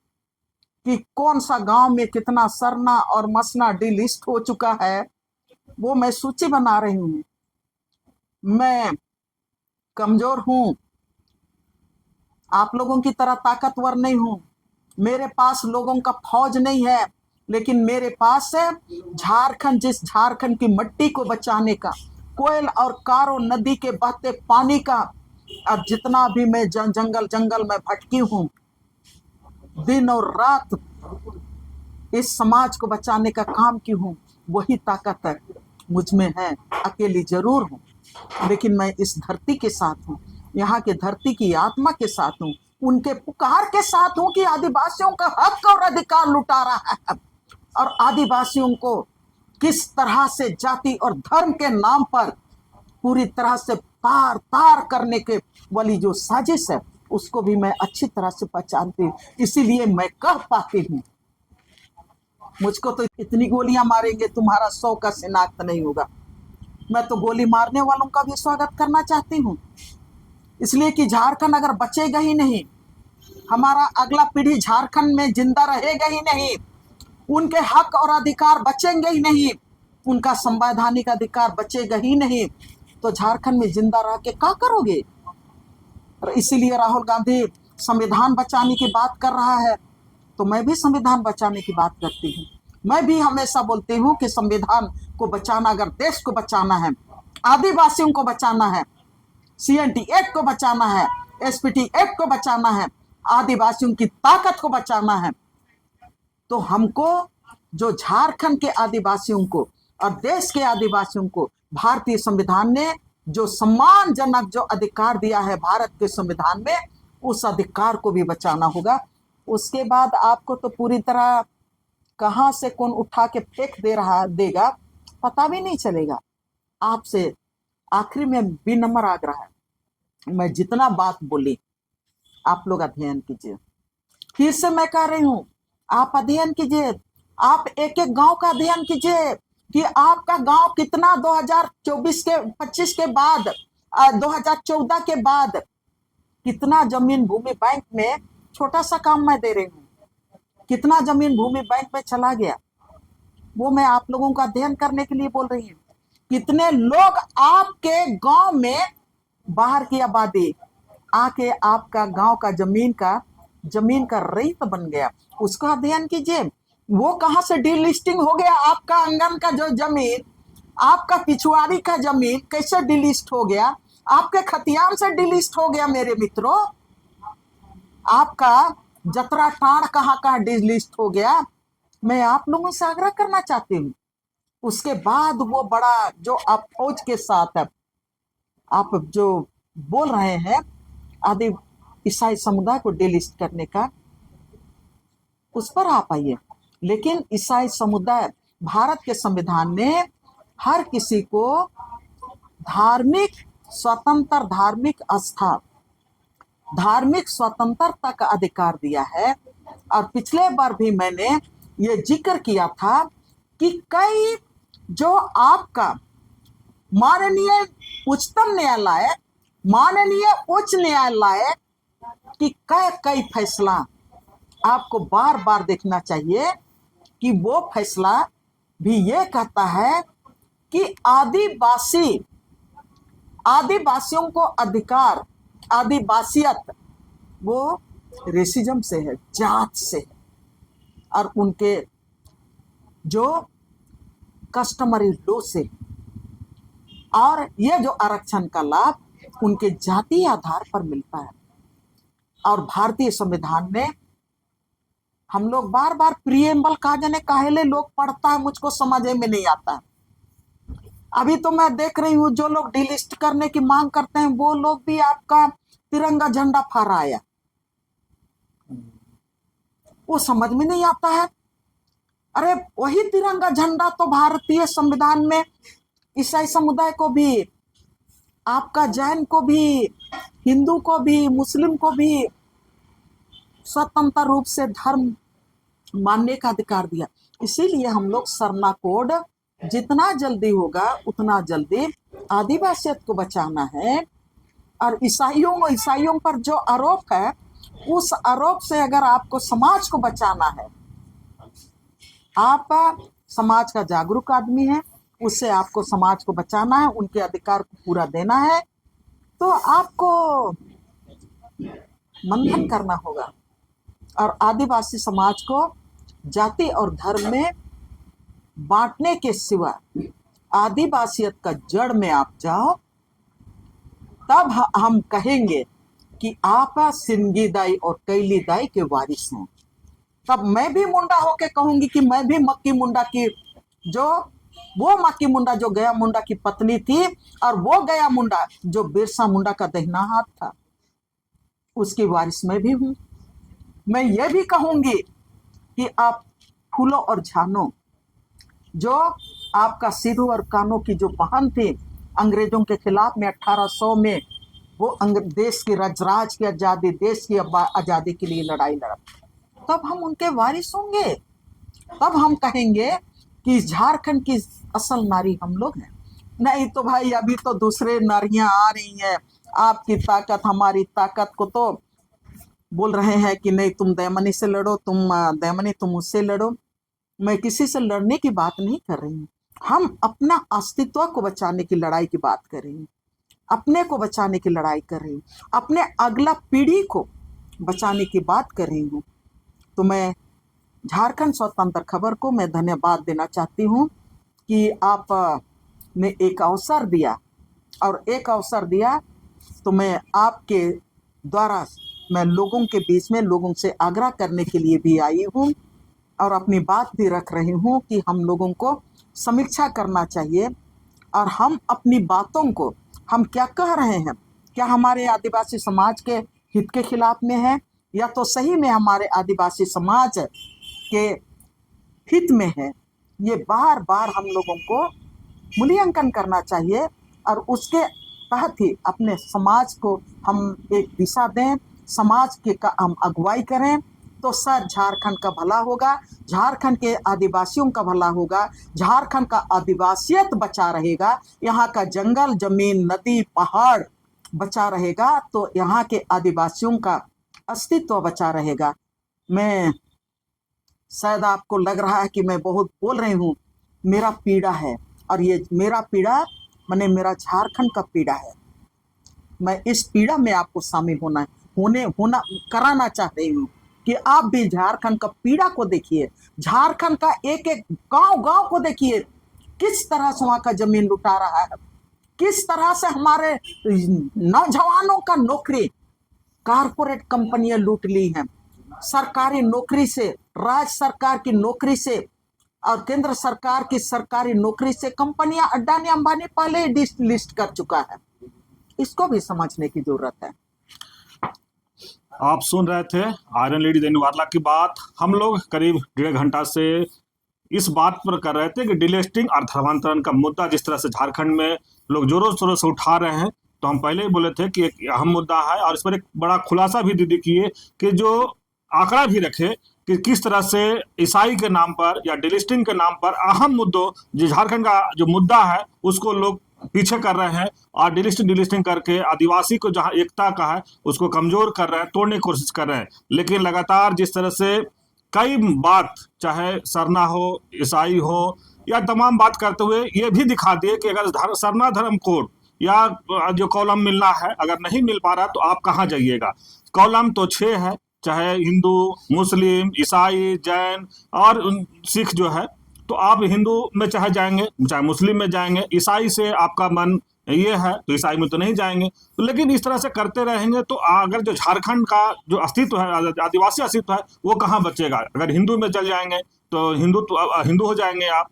कि कौन सा गांव में कितना सरना और मसना डिलिस्ट हो चुका है, वो मैं सूची बना रही हूँ। मैं कमजोर हूं, आप लोगों की तरह ताकतवर नहीं हूं, मेरे पास लोगों का फौज नहीं है, लेकिन मेरे पास है झारखंड, जिस झारखंड की मिट्टी को बचाने का, कोयल और कारो नदी के बहते पानी का, और जितना भी मैं जंगल जंगल में भटकी हूं, दिन और रात इस समाज को बचाने का काम की हूं, वही ताकत है मुझ में है। अकेली जरूर हूं, लेकिन मैं इस धरती के साथ हूं, यहाँ के धरती की आत्मा के साथ हूं, उनके पुकार के साथ हूं कि आदिवासियों का हक और अधिकार लुटा रहा है, और आदिवासियों को किस तरह से जाति और धर्म के नाम पर पूरी तरह से तार तार करने के वाली जो साजिश है, उसको भी मैं अच्छी तरह से पहचानती हूँ। इसीलिए मैं कह पाती हूँ, मुझको तो इतनी गोलियां मारेंगे तुम्हारा 100 का शिनाख्त नहीं होगा। मैं तो गोली मारने वालों का भी स्वागत करना चाहती हूँ, इसलिए कि झारखंड अगर बचेगा ही नहीं, हमारा अगला पीढ़ी झारखंड में जिंदा रहेगा ही नहीं, उनके हक और अधिकार बचेंगे ही नहीं, उनका संवैधानिक अधिकार बचेगा ही नहीं, तो झारखंड में जिंदा रह के क्या करोगे? और इसीलिए राहुल गांधी संविधान बचाने की बात कर रहा है, तो मैं भी संविधान बचाने की बात करती हूँ। मैं भी हमेशा बोलती हूँ कि संविधान को बचाना, अगर देश को बचाना है, आदिवासियों को बचाना है, CNT एक्ट को बचाना है, SPT एक्ट को बचाना है, आदिवासियों की ताकत को बचाना है, तो हमको जो झारखंड के आदिवासियों को और देश के आदिवासियों को भारतीय संविधान ने जो सम्मानजनक जो अधिकार दिया है भारत के संविधान में, उस अधिकार को भी बचाना होगा। उसके बाद आपको तो पूरी तरह कहां से कौन उठा के फेंक देगा पता भी नहीं चलेगा। आपसे आखिरी में विनम्र आग्रह है, मैं जितना बात बोली आप लोग अध्ययन कीजिए। फिर से मैं कह रही हूं, आप अध्ययन कीजिए, आप एक एक गांव का अध्ययन कीजिए कि आपका गांव कितना 2024 के बाद 2014 के बाद कितना जमीन भूमि बैंक में, छोटा सा काम मैं दे रही हूँ, कितना जमीन भूमि बैंक में चला गया, वो मैं आप लोगों का अध्ययन करने के लिए बोल रही हूँ। कितने लोग आपके गांव में, बाहर की आबादी आके आपका गांव का जमीन का रईत बन गया, उसका अध्ययन कीजिए। वो कहां से डिलिस्टिंग हो गया, आपका आंगन का जो जमीन, आपका पिछवाड़ी का जमीन कैसे डिलिस्ट हो गया, आपके खतियान से डिलिस्ट हो गया मेरे मित्रों। आपका जतरा टाण कहाँ डिलिस्ट हो गया, मैं आप लोगों से आग्रह करना चाहती हूँ। उसके बाद वो बड़ा जो आप फौज के साथ आप जो बोल रहे हैं आदि ईसाई समुदाय को डिलिस्ट करने का, उस पर आप आइए। लेकिन ईसाई समुदाय, भारत के संविधान ने हर किसी को धार्मिक स्वतंत्र, धार्मिक आस्था, धार्मिक स्वतंत्रता का अधिकार दिया है। और पिछले बार भी मैंने ये जिक्र किया था कि कई जो आपका माननीय उच्चतम न्यायालय, माननीय उच्च न्यायालय की कई फैसला आपको बार बार देखना चाहिए कि वो फैसला भी ये कहता है कि आदिवासियों को अधिकार, आदिवासियत वो रेसिज्म से है, जात से है, और उनके जो कस्टमरी लॉ से, और ये जो आरक्षण का लाभ उनके जाति आधार पर मिलता है। और भारतीय संविधान में हम लोग बार बार प्रिएम्बल कहा जाने काहेले लोग पढ़ता है, मुझको समझ में नहीं आता है। अभी तो मैं देख रही हूँ जो लोग डिलिस्ट करने की मांग करते हैं वो लोग भी आपका तिरंगा झंडा फहराया, वो समझ में नहीं आता है। अरे वही तिरंगा झंडा तो भारतीय संविधान में ईसाई समुदाय को भी, आपका जैन को भी, हिंदू को भी, मुस्लिम को भी स्वतंत्र रूप से धर्म मानने का अधिकार दिया। इसीलिए हम लोग सरना कोड जितना जल्दी होगा उतना जल्दी आदिवासियत को बचाना है। और ईसाइयों पर जो आरोप है उस आरोप से अगर आपको समाज को बचाना है, आप समाज का जागरूक आदमी है, उससे आपको समाज को बचाना है, उनके अधिकार को पूरा देना है, तो आपको मंथन करना होगा। और आदिवासी समाज को जाति और धर्म में बांटने के सिवा आदिवासियत का जड़ में आप जाओ, तब हम कहेंगे कि आप सिंगी दाई और कैली दाई के वारिस हैं। तब मैं भी मुंडा होके कहूंगी कि मैं भी मक्की मुंडा की, जो वो मक्की मुंडा जो गया मुंडा की पत्नी थी, और वो गया मुंडा जो बिरसा मुंडा का दाहिना हाथ था, उसकी वारिस मैं भी हूं। मैं ये भी कहूंगी कि आप फूलो और झानो, जो आपका सिद्धू और कानो की जो बहन थी अंग्रेजों के खिलाफ में 1800 में, वो देश की राज की आज़ादी, देश की आज़ादी के लिए लड़ाई लड़ा, तब हम उनके वारिस होंगे। तब हम कहेंगे कि झारखंड की असल नारी हम लोग हैं। नहीं तो भाई अभी तो दूसरे नारियां आ रही हैं, आपकी ताकत हमारी ताकत को तो बोल रहे हैं कि नहीं तुम दैमनी से लड़ो, तुम दैमनी तुम उससे लड़ो। मैं किसी से लड़ने की बात नहीं कर रही हूँ, हम अपना अस्तित्व को बचाने की लड़ाई की बात कर रही हूँ, अपने को बचाने की लड़ाई कर रही हूँ, अपने अगला पीढ़ी को बचाने की बात कर रही हूँ। तो मैं झारखंड स्वतंत्र खबर को मैं धन्यवाद देना चाहती हूँ कि आप ने एक अवसर दिया, और एक अवसर दिया तो मैं आपके द्वारा मैं लोगों के बीच में लोगों से आग्रह करने के लिए भी आई हूँ, और अपनी बात भी रख रही हूँ कि हम लोगों को समीक्षा करना चाहिए, और हम अपनी बातों को, हम क्या कह रहे हैं, क्या हमारे आदिवासी समाज के हित के खिलाफ में है, या तो सही में हमारे आदिवासी समाज के हित में है। ये बार बार हम लोगों को मूल्यांकन करना चाहिए, और उसके तहत ही अपने समाज को हम एक दिशा दें, समाज के का हम अगुवाई करें, तो सर झारखंड का भला होगा, झारखंड के आदिवासियों का भला होगा, झारखंड का आदिवासियत बचा रहेगा, यहाँ का जंगल जमीन नदी पहाड़ बचा रहेगा, तो यहाँ के आदिवासियों का अस्तित्व बचा रहेगा। मैं शायद आपको लग रहा है कि मैं बहुत बोल रही हूँ, मेरा पीड़ा है, और ये मेरा पीड़ा माने मेरा झारखंड का पीड़ा है। मैं इस पीड़ा में आपको शामिल होना कराना चाह रही हूँ कि आप भी झारखंड का पीड़ा को देखिए, झारखंड का एक एक गांव को देखिए, किस तरह से वहाँ का जमीन लुटा रहा है, किस तरह से हमारे नौजवानों का नौकरी कारपोरेट कंपनियां लूट ली हैं। सरकारी नौकरी से, राज्य सरकार की नौकरी से और केंद्र सरकार की सरकारी नौकरी से कंपनियां अडानी अंबानी पहले ही लिस्ट कर चुका है। इसको भी समझने की जरूरत है। आप सुन रहे थे आयरन लेडी देनुवारला की बात। हम लोग करीब 1.5 घंटा से इस बात पर कर रहे थे कि डिलिस्टिंग और धर्मांतरण का मुद्दा जिस तरह से झारखंड में लोग जोरों शोरों से उठा रहे हैं, तो हम पहले ही बोले थे कि एक अहम मुद्दा है, और इस पर एक बड़ा खुलासा भी दीदी किए कि जो आंकड़ा भी रखे कि किस तरह से ईसाई के नाम पर या डिलिस्टिंग के नाम पर अहम मुद्दों, जो झारखंड का जो मुद्दा है उसको लोग पीछे कर रहे हैं, और डिलिस्टिंग करके आदिवासी को जहां एकता का है उसको कमजोर कर रहे हैं, तोड़ने की कोशिश कर रहे हैं। लेकिन लगातार जिस तरह से कई बात, चाहे सरना हो, ईसाई हो, या तमाम बात करते हुए ये भी दिखा दिए कि अगर सरना धर्म कोड या जो कॉलम मिलना है अगर नहीं मिल पा रहा तो आप कहाँ जाइएगा। कॉलम तो 6 है, चाहे हिंदू, मुस्लिम, ईसाई, जैन और सिख जो है, तो आप हिंदू में चाहे जाएंगे, चाहे मुस्लिम में जाएंगे, ईसाई से आपका मन ये है तो ईसाई में तो नहीं जाएंगे। तो लेकिन इस तरह से करते रहेंगे तो अगर जो झारखंड का जो अस्तित्व है, आदिवासी अस्तित्व है, वो कहाँ बचेगा। अगर हिंदू में चल जाएंगे तो हिंदू हो जाएंगे आप।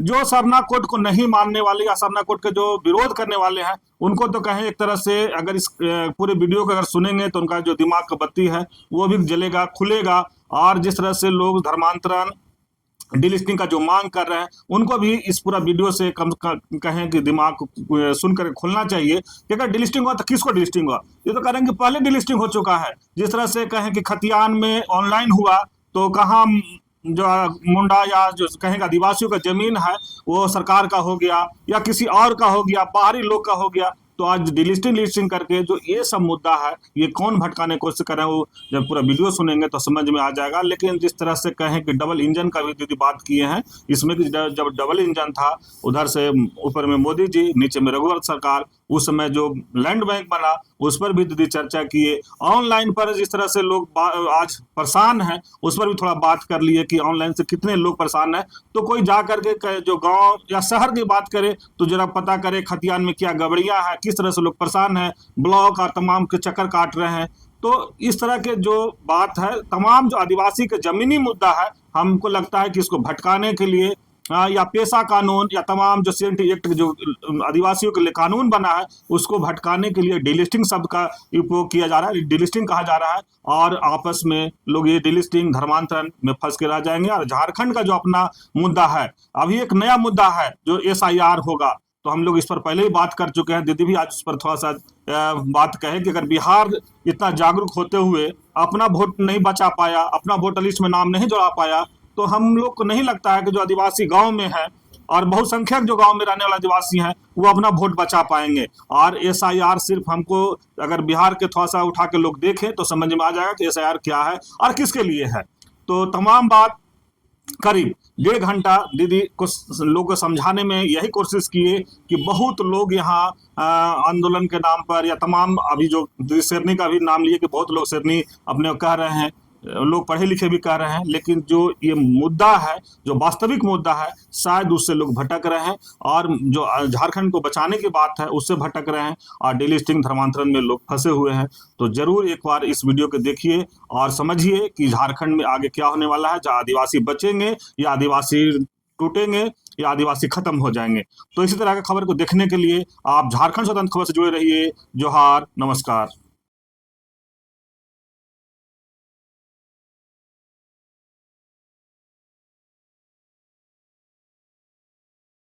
जो सरना कोड को नहीं मानने वाले या सरना कोड के जो विरोध करने वाले हैं, उनको तो कहें एक तरह से, अगर इस पूरे वीडियो को अगर सुनेंगे तो उनका जो दिमाग का बत्ती है वो भी जलेगा, खुलेगा। और जिस तरह से लोग धर्मांतरण, डिलिस्टिंग का जो मांग कर रहे हैं, उनको भी इस पूरा वीडियो से कहें कि दिमाग सुनकर खुलना चाहिए कि अगर डिलिस्टिंग हुआ तो किसको डिलिस्टिंग हुआ। ये तो करेंगे कि पहले डिलिस्टिंग हो चुका है। जिस तरह से कहें कि खतियान में ऑनलाइन हुआ तो कहाँ जो मुंडा या जो कहेंगे आदिवासियों का जमीन है वो सरकार का हो गया या किसी और का हो गया, बाहरी लोग का हो गया। तो आज डिलिस्टिंग करके जो ये सब मुद्दा है, ये कौन भटकाने की कोशिश कर रहे हैं, वो जब पूरा वीडियो सुनेंगे तो समझ में आ जाएगा। लेकिन जिस तरह से कहें कि डबल इंजन का भी दीदी बात किए हैं, इसमें कि जब डबल इंजन था, उधर से ऊपर में मोदी जी, नीचे में रघुवर सरकार, उस समय जो लैंड बैंक बना उस पर भी दीदी चर्चा किए। ऑनलाइन पर जिस तरह से लोग आज परेशान हैं, उस पर भी थोड़ा बात कर लिए कि ऑनलाइन से कितने लोग परेशान हैं। तो कोई जा करके जो गांव या शहर की बात करे तो जरा पता करे खतियान में क्या गड़बड़ियां है, किस तरह से लोग परेशान हैं, ब्लॉक और तमाम के चक्कर काट रहे हैं। तो इस तरह के जो बात है, तमाम जो आदिवासी का जमीनी मुद्दा है, हमको लगता है कि इसको भटकाने के लिए या पेशा कानून या तमाम जो सीएनटी एक्ट जो आदिवासियों के लिए कानून बना है, उसको भटकाने के लिए डिलिस्टिंग शब्द का उपयोग किया जा रहा है, डिलिस्टिंग कहा जा रहा है। और आपस में लोग ये डिलिस्टिंग धर्मांतरण में फंस के रह जाएंगे। और झारखंड का जो अपना मुद्दा है, अभी एक नया मुद्दा है जो SIR होगा, तो हम लोग इस पर पहले ही बात कर चुके हैं। दीदी भी आज उस पर थोड़ा सा बात कहे कि अगर बिहार इतना जागरूक होते हुए अपना वोट नहीं बचा पाया, अपना वोटर लिस्ट में नाम नहीं जोड़ा पाया, तो हम लोग को नहीं लगता है कि जो आदिवासी गांव में है और बहुसंख्यक जो गांव में रहने वाले आदिवासी हैं, वो अपना वोट बचा पाएंगे। और SIR सिर्फ हमको, अगर बिहार के थोड़ा सा उठा के लोग देखें तो समझ में आ जाएगा कि SIR क्या है और किसके लिए है। तो तमाम बात करीब 1.5 घंटा दीदी को लोगों को समझाने में यही कोशिश किए कि बहुत लोग यहाँ आंदोलन के नाम पर या तमाम, अभी जो शेरनी का भी नाम लिए कि बहुत लोग शेरनी अपने कह रहे हैं, लोग पढ़े लिखे भी कह रहे हैं, लेकिन जो ये मुद्दा है, जो वास्तविक मुद्दा है, शायद उससे लोग भटक रहे हैं। और जो झारखंड को बचाने की बात है उससे भटक रहे हैं और डिलिस्टिंग धर्मांतरण में लोग फंसे हुए हैं। तो जरूर एक बार इस वीडियो को देखिए और समझिए कि झारखंड में आगे क्या होने वाला है। जहाँ आदिवासी बचेंगे या आदिवासी टूटेंगे या आदिवासी खत्म हो जाएंगे। तो इसी तरह की खबर को देखने के लिए आप झारखंड स्वतंत्र खबर से जुड़े रहिए। जोहार, नमस्कार।